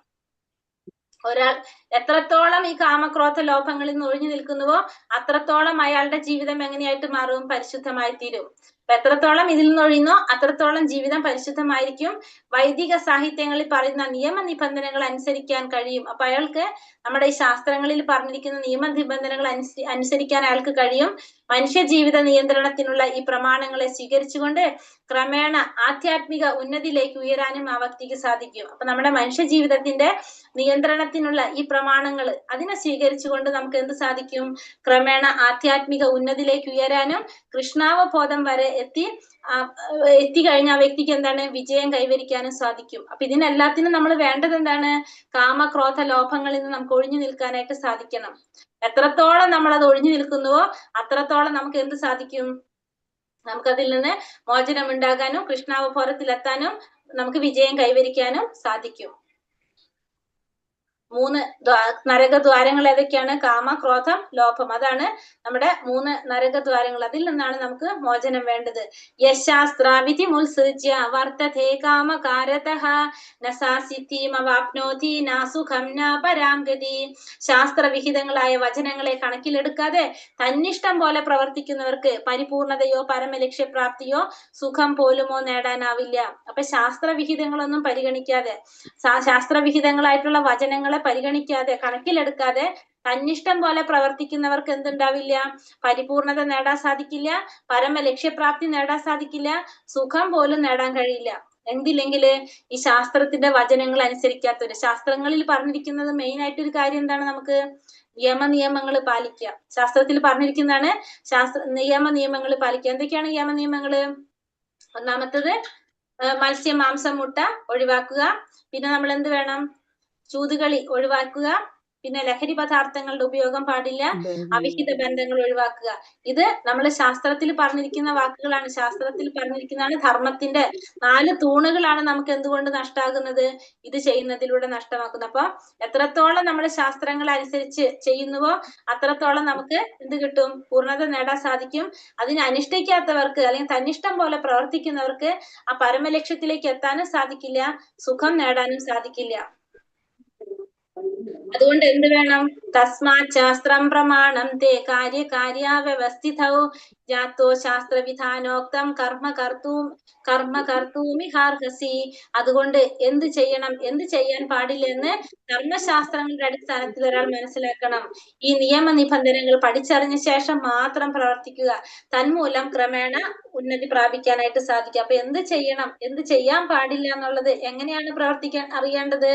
ഒരാൾ എത്രത്തോളം ഈ കാമക്രോധ ലോഭങ്ങളിൽ നിന്ന് ഒഴിഞ്ഞു നിൽക്കുന്നുവോ അത്രത്തോളം അയാളുടെ ജീവിതം എങ്ങനെയായിട്ട് മാറും? പരിശുദ്ധമായി തീരും. അപ്പൊ എത്രത്തോളം ഇതിൽ നിന്ന് ഒഴിയുന്നോ അത്രത്തോളം ജീവിതം പരിശുദ്ധമായിരിക്കും. വൈദിക സാഹിത്യങ്ങളിൽ പറയുന്ന നിയമ നിബന്ധനകൾ അനുസരിക്കാൻ കഴിയും. അപ്പൊ അയാൾക്ക് നമ്മുടെ ഈ ശാസ്ത്രങ്ങളിൽ പറഞ്ഞിരിക്കുന്ന നിയമ നിബന്ധനകൾ അനുസരിക്കാൻ അയാൾക്ക് കഴിയും. മനുഷ്യ ജീവിത നിയന്ത്രണത്തിനുള്ള ഈ പ്രമാണങ്ങളെ സ്വീകരിച്ചുകൊണ്ട് ക്രമേണ ആധ്യാത്മിക ഉന്നതിയിലേക്ക് ഉയരാനും ആ വ്യക്തിക്ക് സാധിക്കും. അപ്പൊ നമ്മുടെ മനുഷ്യ ജീവിതത്തിന്റെ നിയന്ത്രണത്തിനുള്ള ഈ പ്രമാണങ്ങൾ അതിനെ സ്വീകരിച്ചുകൊണ്ട് നമുക്ക് എന്ത് സാധിക്കും? ക്രമേണ ആധ്യാത്മിക ഉന്നതിയിലേക്ക് ഉയരാനും കൃഷ്ണാവബോധം വരെ എത്തിക്കഴിഞ്ഞ ആ വ്യക്തിക്ക് എന്താണ്? വിജയം കൈവരിക്കാനും സാധിക്കും. അപ്പൊ ഇതിനെല്ലാത്തിനും നമ്മൾ വേണ്ടത് എന്താണ്? കാമക്രോധ ലോഭങ്ങളിൽ നിന്ന് നമുക്ക് ഒഴിഞ്ഞു നിൽക്കാനായിട്ട് സാധിക്കണം. എത്രത്തോളം നമ്മൾ അത് ഒഴിഞ്ഞു നിൽക്കുന്നുവോ അത്രത്തോളം നമുക്ക് എന്ത് സാധിക്കും? നമുക്കതിൽ നിന്ന് മോചനം ഉണ്ടാകാനും കൃഷ്ണാവബോധത്തിലെത്താനും നമുക്ക് വിജയം കൈവരിക്കാനും സാധിക്കും. 3 നരകദ്വാരങ്ങൾ ഏതൊക്കെയാണ്? കാമ, ക്രോധം, ലോഭം. അതാണ് നമ്മുടെ 3 നരകദ്വാരങ്ങൾ. അതിൽ നിന്നാണ് നമുക്ക് മോചനം വേണ്ടത്. യശാസ്ത്ര വിധിമുത്സൃജ്യ വർത്തതേ കാമകാരതഃ നസാസിദ്ധിമവാപ്നോതി നാസുഖം ന പരാം ഗതി. ശാസ്ത്രവിഹിതങ്ങളായ വചനങ്ങളെ കണക്കിലെടുക്കാതെ തന്നിഷ്ടം പോലെ പ്രവർത്തിക്കുന്നവർക്ക് പരിപൂർണതയോ പരമലക്ഷ്യപ്രാപ്തിയോ സുഖം പോലുമോ നേടാനാവില്ല. അപ്പൊ ശാസ്ത്രവിഹിതങ്ങളൊന്നും പരിഗണിക്കാതെ, ശാസ്ത്രവിഹിതങ്ങളായിട്ടുള്ള വചനങ്ങളെ പരിഗണിക്കാതെ, കണക്കിലെടുക്കാതെ തന്നിഷ്ടം പോലെ പ്രവർത്തിക്കുന്നവർക്ക് എന്തുണ്ടാവില്ല? പരിപൂർണത നേടാൻ സാധിക്കില്ല, പരമലക്ഷ്യപ്രാപ്തി നേടാൻ സാധിക്കില്ല, സുഖം പോലും നേടാൻ കഴിയില്ല. എന്തില്ലെങ്കില് ഈ ശാസ്ത്രത്തിന്റെ വചനങ്ങൾ അനുസരിക്കാത്തവര്. ശാസ്ത്രങ്ങളിൽ പറഞ്ഞിരിക്കുന്നത് മെയിൻ ആയിട്ടൊരു കാര്യം എന്താണ്? നമുക്ക് നിയമങ്ങൾ പാലിക്കുക. ശാസ്ത്രത്തിൽ പറഞ്ഞിരിക്കുന്നതാണ് നിയമങ്ങൾ പാലിക്കുക. എന്തൊക്കെയാണ് നിയമങ്ങള്? ഒന്നാമത്തത് മത്സ്യം, മാംസം, മുട്ട ഒഴിവാക്കുക. പിന്നെ നമ്മൾ എന്ത് വേണം? ചൂതുകളി ഒഴിവാക്കുക. പിന്നെ ലഹരി പദാർത്ഥങ്ങളുടെ ഉപയോഗം പാടില്ല, അവിഹിത ബന്ധങ്ങൾ ഒഴിവാക്കുക. ഇത് നമ്മൾ ശാസ്ത്രത്തിൽ പറഞ്ഞിരിക്കുന്ന വാക്കുകളാണ്. ശാസ്ത്രത്തിൽ പറഞ്ഞിരിക്കുന്നതാണ്. ധർമ്മത്തിന്റെ 4 തൂണുകളാണ് നമുക്ക് എന്തുകൊണ്ട് നഷ്ടാകുന്നത്? ഇത് ചെയ്യുന്നതിലൂടെ നഷ്ടമാക്കുന്നത്. അപ്പൊ എത്രത്തോളം നമ്മൾ ശാസ്ത്രങ്ങൾ അനുസരിച്ച് ചെയ്യുന്നുവോ അത്രത്തോളം നമുക്ക് എന്ത് കിട്ടും? പൂർണ്ണത നേടാൻ സാധിക്കും. അതിനെ അനുഷ്ഠിക്കാത്തവർക്ക് അല്ലെങ്കിൽ തന്നിഷ്ടം പോലെ പ്രവർത്തിക്കുന്നവർക്ക് ആ പരമലക്ഷ്യത്തിലേക്ക് എത്താനും സാധിക്കില്ല, സുഖം നേടാനും സാധിക്കില്ല. അതുകൊണ്ട് എന്ത് വേണം? തസ്മാത് ശാസ്ത്രം പ്രമാണം തേ കാര്യകാര്യാവ്യവസ്ഥിതൗ ജാതോ ശാസ്ത്രവിധാനോക്തം കർമ്മ കർത്തൂമിഹാർഹസി. അതുകൊണ്ട് എന്ത് ചെയ്യണം, എന്ത് ചെയ്യാൻ പാടില്ലെന്ന് ധർമ്മശാസ്ത്രങ്ങളുടെ അടിസ്ഥാനത്തിൽ ഒരാൾ മനസ്സിലാക്കണം. ഈ നിയമ നിബന്ധനകൾ പഠിച്ചറിഞ്ഞ ശേഷം മാത്രം പ്രവർത്തിക്കുക. തന്മൂലം ക്രമേണ ഉന്നതി പ്രാപിക്കാനായിട്ട് സാധിക്കും. അപ്പൊ എന്ത് ചെയ്യണം, എന്ത് ചെയ്യാൻ പാടില്ല എന്നുള്ളത് എങ്ങനെയാണ് പ്രവർത്തിക്കാൻ അറിയേണ്ടത്?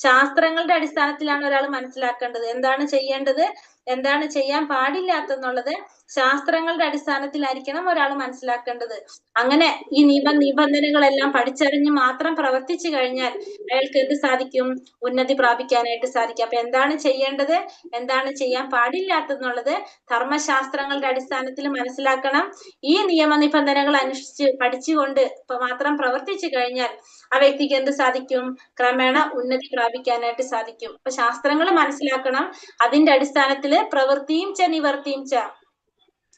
ശാസ്ത്രങ്ങളുടെ അടിസ്ഥാനത്തിലാണ് ഒരാൾ മനസ്സിലാക്കേണ്ടത്. എന്താണ് ചെയ്യേണ്ടത്, എന്താണ് ചെയ്യാൻ പാടില്ലാത്തെന്നുള്ളത് ശാസ്ത്രങ്ങളുടെ അടിസ്ഥാനത്തിലായിരിക്കണം ഒരാൾ മനസ്സിലാക്കേണ്ടത്. അങ്ങനെ ഈ നിബന്ധനകളെല്ലാം പഠിച്ചറിഞ്ഞ് മാത്രം പ്രവർത്തിച്ചു കഴിഞ്ഞാൽ അയാൾക്ക് എന്ത് സാധിക്കും? ഉന്നതി പ്രാപിക്കാനായിട്ട് സാധിക്കും. അപ്പൊ എന്താണ് ചെയ്യേണ്ടത്, എന്താണ് ചെയ്യാൻ പാടില്ലാത്തെന്നുള്ളത് ധർമ്മശാസ്ത്രങ്ങളുടെ അടിസ്ഥാനത്തിൽ മനസ്സിലാക്കണം. ഈ നിയമനിബന്ധനകൾ അനുസരിച്ച് പഠിച്ചുകൊണ്ട് മാത്രം പ്രവർത്തിച്ചു കഴിഞ്ഞാൽ ആ വ്യക്തിക്ക് എന്ത് സാധിക്കും? ക്രമേണ ഉന്നതി പ്രാപിക്കാനായിട്ട് സാധിക്കും. അപ്പൊ ശാസ്ത്രങ്ങൾ മനസ്സിലാക്കണം. അതിന്റെ അടിസ്ഥാനത്തില് പ്രവൃത്തിയും ച നിവർത്തിയും ച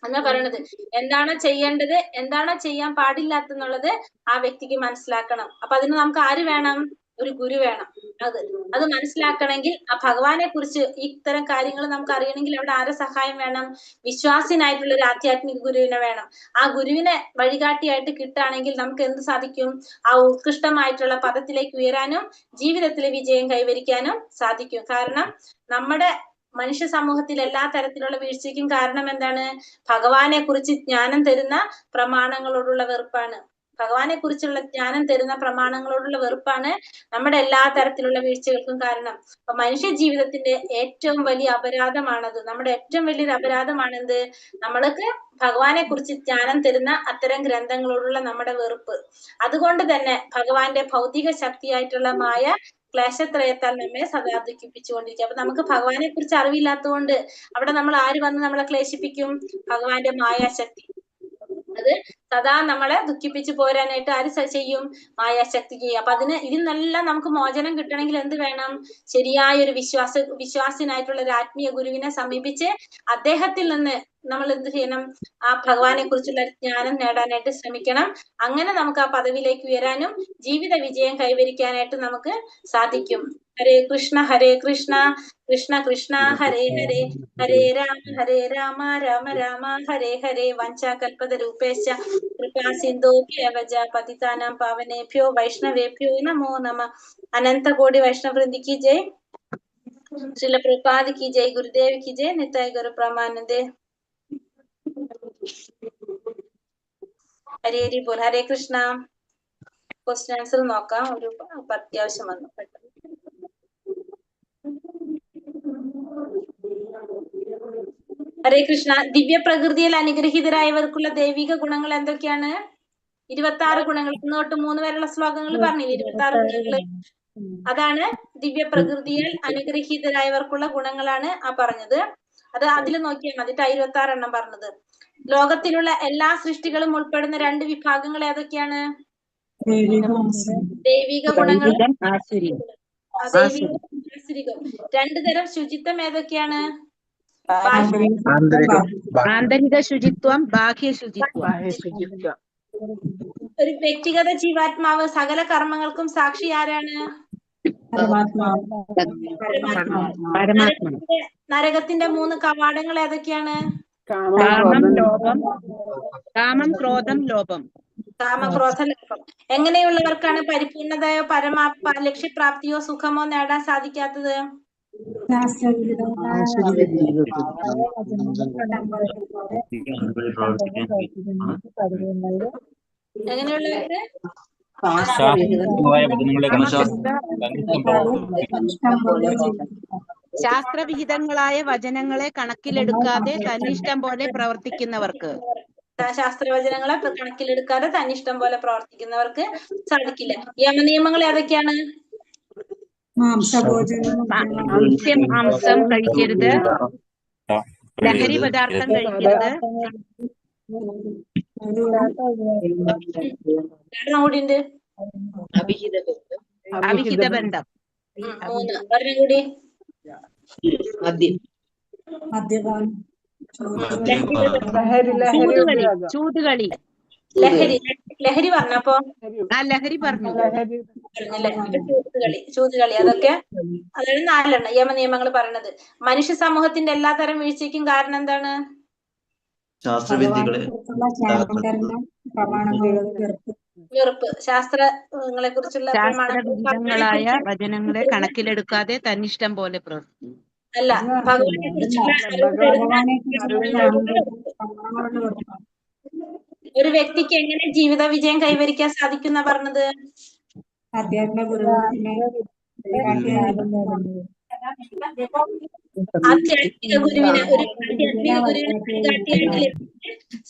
എന്നാ പറയണത്. എന്താണോ ചെയ്യേണ്ടത്, എന്താണോ ചെയ്യാൻ പാടില്ലാത്തെന്നുള്ളത് ആ വ്യക്തിക്ക് മനസ്സിലാക്കണം. അപ്പൊ അതിന് നമുക്ക് ആര് വേണം? ഒരു ഗുരു വേണം. അത് മനസ്സിലാക്കണമെങ്കിൽ ആ ഭഗവാനെ കുറിച്ച് ഇത്തരം കാര്യങ്ങൾ നമുക്ക് അറിയണമെങ്കിൽ അവിടെ ആരെ സഹായം വേണം? വിശ്വാസിനായിട്ടുള്ള ഒരു ആധ്യാത്മിക ഗുരുവിനെ വേണം. ആ ഗുരുവിനെ വഴികാട്ടിയായിട്ട് കിട്ടുകയാണെങ്കിൽ നമുക്ക് എന്ത് സാധിക്കും? ആ ഉത്കൃഷ്ടമായിട്ടുള്ള പദത്തിലേക്ക് ഉയരാനും ജീവിതത്തിൽ വിജയം കൈവരിക്കാനും സാധിക്കും. കാരണം നമ്മുടെ മനുഷ്യ സമൂഹത്തിൽ എല്ലാ തരത്തിലുള്ള വീഴ്ചയ്ക്കും കാരണം എന്താണ്? ഭഗവാനെ കുറിച്ച് ജ്ഞാനം തരുന്ന പ്രമാണങ്ങളോടുള്ള വെറുപ്പാണ്. ഭഗവാനെ കുറിച്ചുള്ള ജ്ഞാനം തരുന്ന പ്രമാണങ്ങളോടുള്ള വെറുപ്പാണ് നമ്മുടെ എല്ലാ തരത്തിലുള്ള വീഴ്ചകൾക്കും കാരണം. അപ്പൊ മനുഷ്യ ജീവിതത്തിന്റെ ഏറ്റവും വലിയ അപരാധമാണത്. നമ്മുടെ ഏറ്റവും വലിയൊരു അപരാധമാണെന്ത്? നമ്മൾക്ക് ഭഗവാനെ കുറിച്ച് ജ്ഞാനം തരുന്ന അത്തരം ഗ്രന്ഥങ്ങളോടുള്ള നമ്മുടെ വെറുപ്പ്. അതുകൊണ്ട് തന്നെ ഭഗവാന്റെ ഭൗതിക ശക്തിയായിട്ടുള്ള മായ ക്ലേശത്രയത്താൽ നമ്മെ സദാ ദുഃഖിപ്പിച്ചുകൊണ്ടിരിക്കും. അപ്പൊ നമുക്ക് ഭഗവാനെ കുറിച്ച് അറിവില്ലാത്തതുകൊണ്ട് അവിടെ നമ്മൾ ആര് വന്ന് നമ്മളെ ക്ലേശിപ്പിക്കും? ഭഗവാന്റെ മായാശക്തി. അത് സദാ നമ്മളെ ദുഃഖിപ്പിച്ചു പോരാനായിട്ട് ആര് ചെയ്യും? മായാശക്തി ചെയ്യും. അപ്പൊ ഇതിനെല്ലാം നമുക്ക് മോചനം കിട്ടണമെങ്കിൽ എന്ത് വേണം? ശരിയായ ഒരു വിശ്വാസിനായിട്ടുള്ള ഒരു ആത്മീയ ഗുരുവിനെ സമീപിച്ച് അദ്ദേഹത്തിൽ നിന്ന് നമ്മൾ എന്ത് ചെയ്യണം? ആ ഭഗവാനെ കുറിച്ചുള്ള ജ്ഞാനം നേടാനായിട്ട് ശ്രമിക്കണം. അങ്ങനെ നമുക്ക് ആ പദവിയിലേക്ക് ഉയരാനും ജീവിത വിജയം കൈവരിക്കാനായിട്ട് നമുക്ക് സാധിക്കും. ഹരേ കൃഷ്ണ കൃഷ്ണ കൃഷ്ണ ഹരേ ഹരേ, ഹരേ രാമ രാമ രാമ ഹരേ ഹരേ. വഞ്ചാകൽപതരൂപേശ്ച കൃപാ സിന്ധോഭ്യവ പതിതാനാം പാവനേഭ്യോ വൈഷ്ണവേഭ്യോ നമോ നമഃ. അനന്തകോടി വൈഷ്ണവവൃന്ദി की जय, श्रील प्रभुपाद की जय, गुरुदेव की जय, निताय गुरु प्रमानंदे. ഹരേ ഹരി ബോൽ. ഹരേ കൃഷ്ണ. ക്വസ്റ്റ്യൻ ആൻസർ നോക്കാം. ഒരു അത്യാവശ്യം വന്നു പെട്ടെന്ന്. ഹരേ കൃഷ്ണ. ദിവ്യ പ്രകൃതിയിൽ അനുഗ്രഹീതരായവർക്കുള്ള ദൈവിക ഗുണങ്ങൾ എന്തൊക്കെയാണ്? 26 ഗുണങ്ങൾ. 1 തൊട്ട് 3 വരെയുള്ള ശ്ലോകങ്ങൾ പറഞ്ഞില്ലേ? 26 ഗുണങ്ങള്. അതാണ് ദിവ്യ പ്രകൃതിയിൽ അനുഗ്രഹീതരായവർക്കുള്ള ഗുണങ്ങളാണ് ആ പറഞ്ഞത്. അത് അതിൽ നോക്കിയാൽ മതി. 26 എണ്ണം പറഞ്ഞത്. ലോകത്തിലുള്ള എല്ലാ സൃഷ്ടികളും ഉൾപ്പെടുന്ന 2 വിഭാഗങ്ങൾ ഏതൊക്കെയാണ്? ദൈവിക ഗുണങ്ങളും ആസുരികം. 2 തരം ശുചിത്വം ഏതൊക്കെയാണ്? ആന്തരിക ശുചിത്വം, ബാഹ്യ ശുചിത്വം. ഒരു വ്യക്തിഗത ജീവാത്മാവ് സകല കർമ്മങ്ങൾക്കും സാക്ഷി ആരാണ്? നരകത്തിന്റെ 3 കവാടങ്ങൾ ഏതൊക്കെയാണ്? കാമം, ക്രോധം, ലോഭം. കാമക്രോധ ലോഭം. എങ്ങനെയുള്ളവർക്കാണ് പരിപൂർണതയോ ലക്ഷ്യപ്രാപ്തിയോ സുഖമോ നേടാൻ സാധിക്കാത്തത്? എങ്ങനെയുള്ളവർക്ക്? ശാസ്ത്രവിഹിതങ്ങളായ വചനങ്ങളെ കണക്കിലെടുക്കാതെ തന്നിഷ്ടം പോലെ പ്രവർത്തിക്കുന്നവർക്ക്. ശാസ്ത്രവചനങ്ങളെ കണക്കിലെടുക്കാതെ തന്നിഷ്ടം പോലെ പ്രവർത്തിക്കുന്നവർക്ക് സാധിക്കില്ല. യമനിയമങ്ങൾ ഏതൊക്കെയാണ്? മത്സ്യം മാംസം കഴിക്കരുത്, ലഹരി പദാർത്ഥം കഴിക്കരുത്, കൂടിണ്ട് അവിഹിത ബന്ധം, 3 ഒരെണ്ണം കൂടി ചൂതുകളി. ലഹരി പറഞ്ഞപ്പോ ആ ലഹരി പറഞ്ഞു. ചൂതുകളി അതൊക്കെ അതായത് 4 യമനിയമങ്ങൾ പറയുന്നത്. മനുഷ്യ സമൂഹത്തിന്റെ എല്ലാ തരം വീഴ്ചയ്ക്കും കാരണം എന്താണ്? വെറുപ്പ്. ശാസ്ത്രങ്ങളെ കുറിച്ചുള്ള ശാസ്ത്രവിഹിതങ്ങളായ വചനങ്ങളെ കണക്കിലെടുക്കാതെ തന്നിഷ്ടം പോലെ പ്രവർത്തിക്കും. അല്ല, ഭഗവാനെ കുറിച്ചുള്ള ഒരു വ്യക്തിക്ക് എങ്ങനെ ജീവിത വിജയം കൈവരിക്കാൻ സാധിക്കുന്ന പറഞ്ഞത്? ആധ്യാത്മിക ഗുരുവിനെ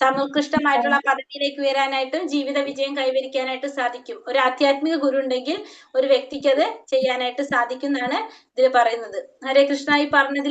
സമുത്കൃഷ്ടമായിട്ടുള്ള പദവിയിലേക്ക് ഉയരാനായിട്ടും ജീവിത വിജയം കൈവരിക്കാനായിട്ട് സാധിക്കും. ഒരു ആധ്യാത്മിക ഗുരു ഉണ്ടെങ്കിൽ ഒരു വ്യക്തിക്ക് അത് ചെയ്യാനായിട്ട് സാധിക്കും എന്നാണ് ഇതിൽ പറയുന്നത്. ഹരേ കൃഷ്ണ. ഈ പറഞ്ഞതിൽ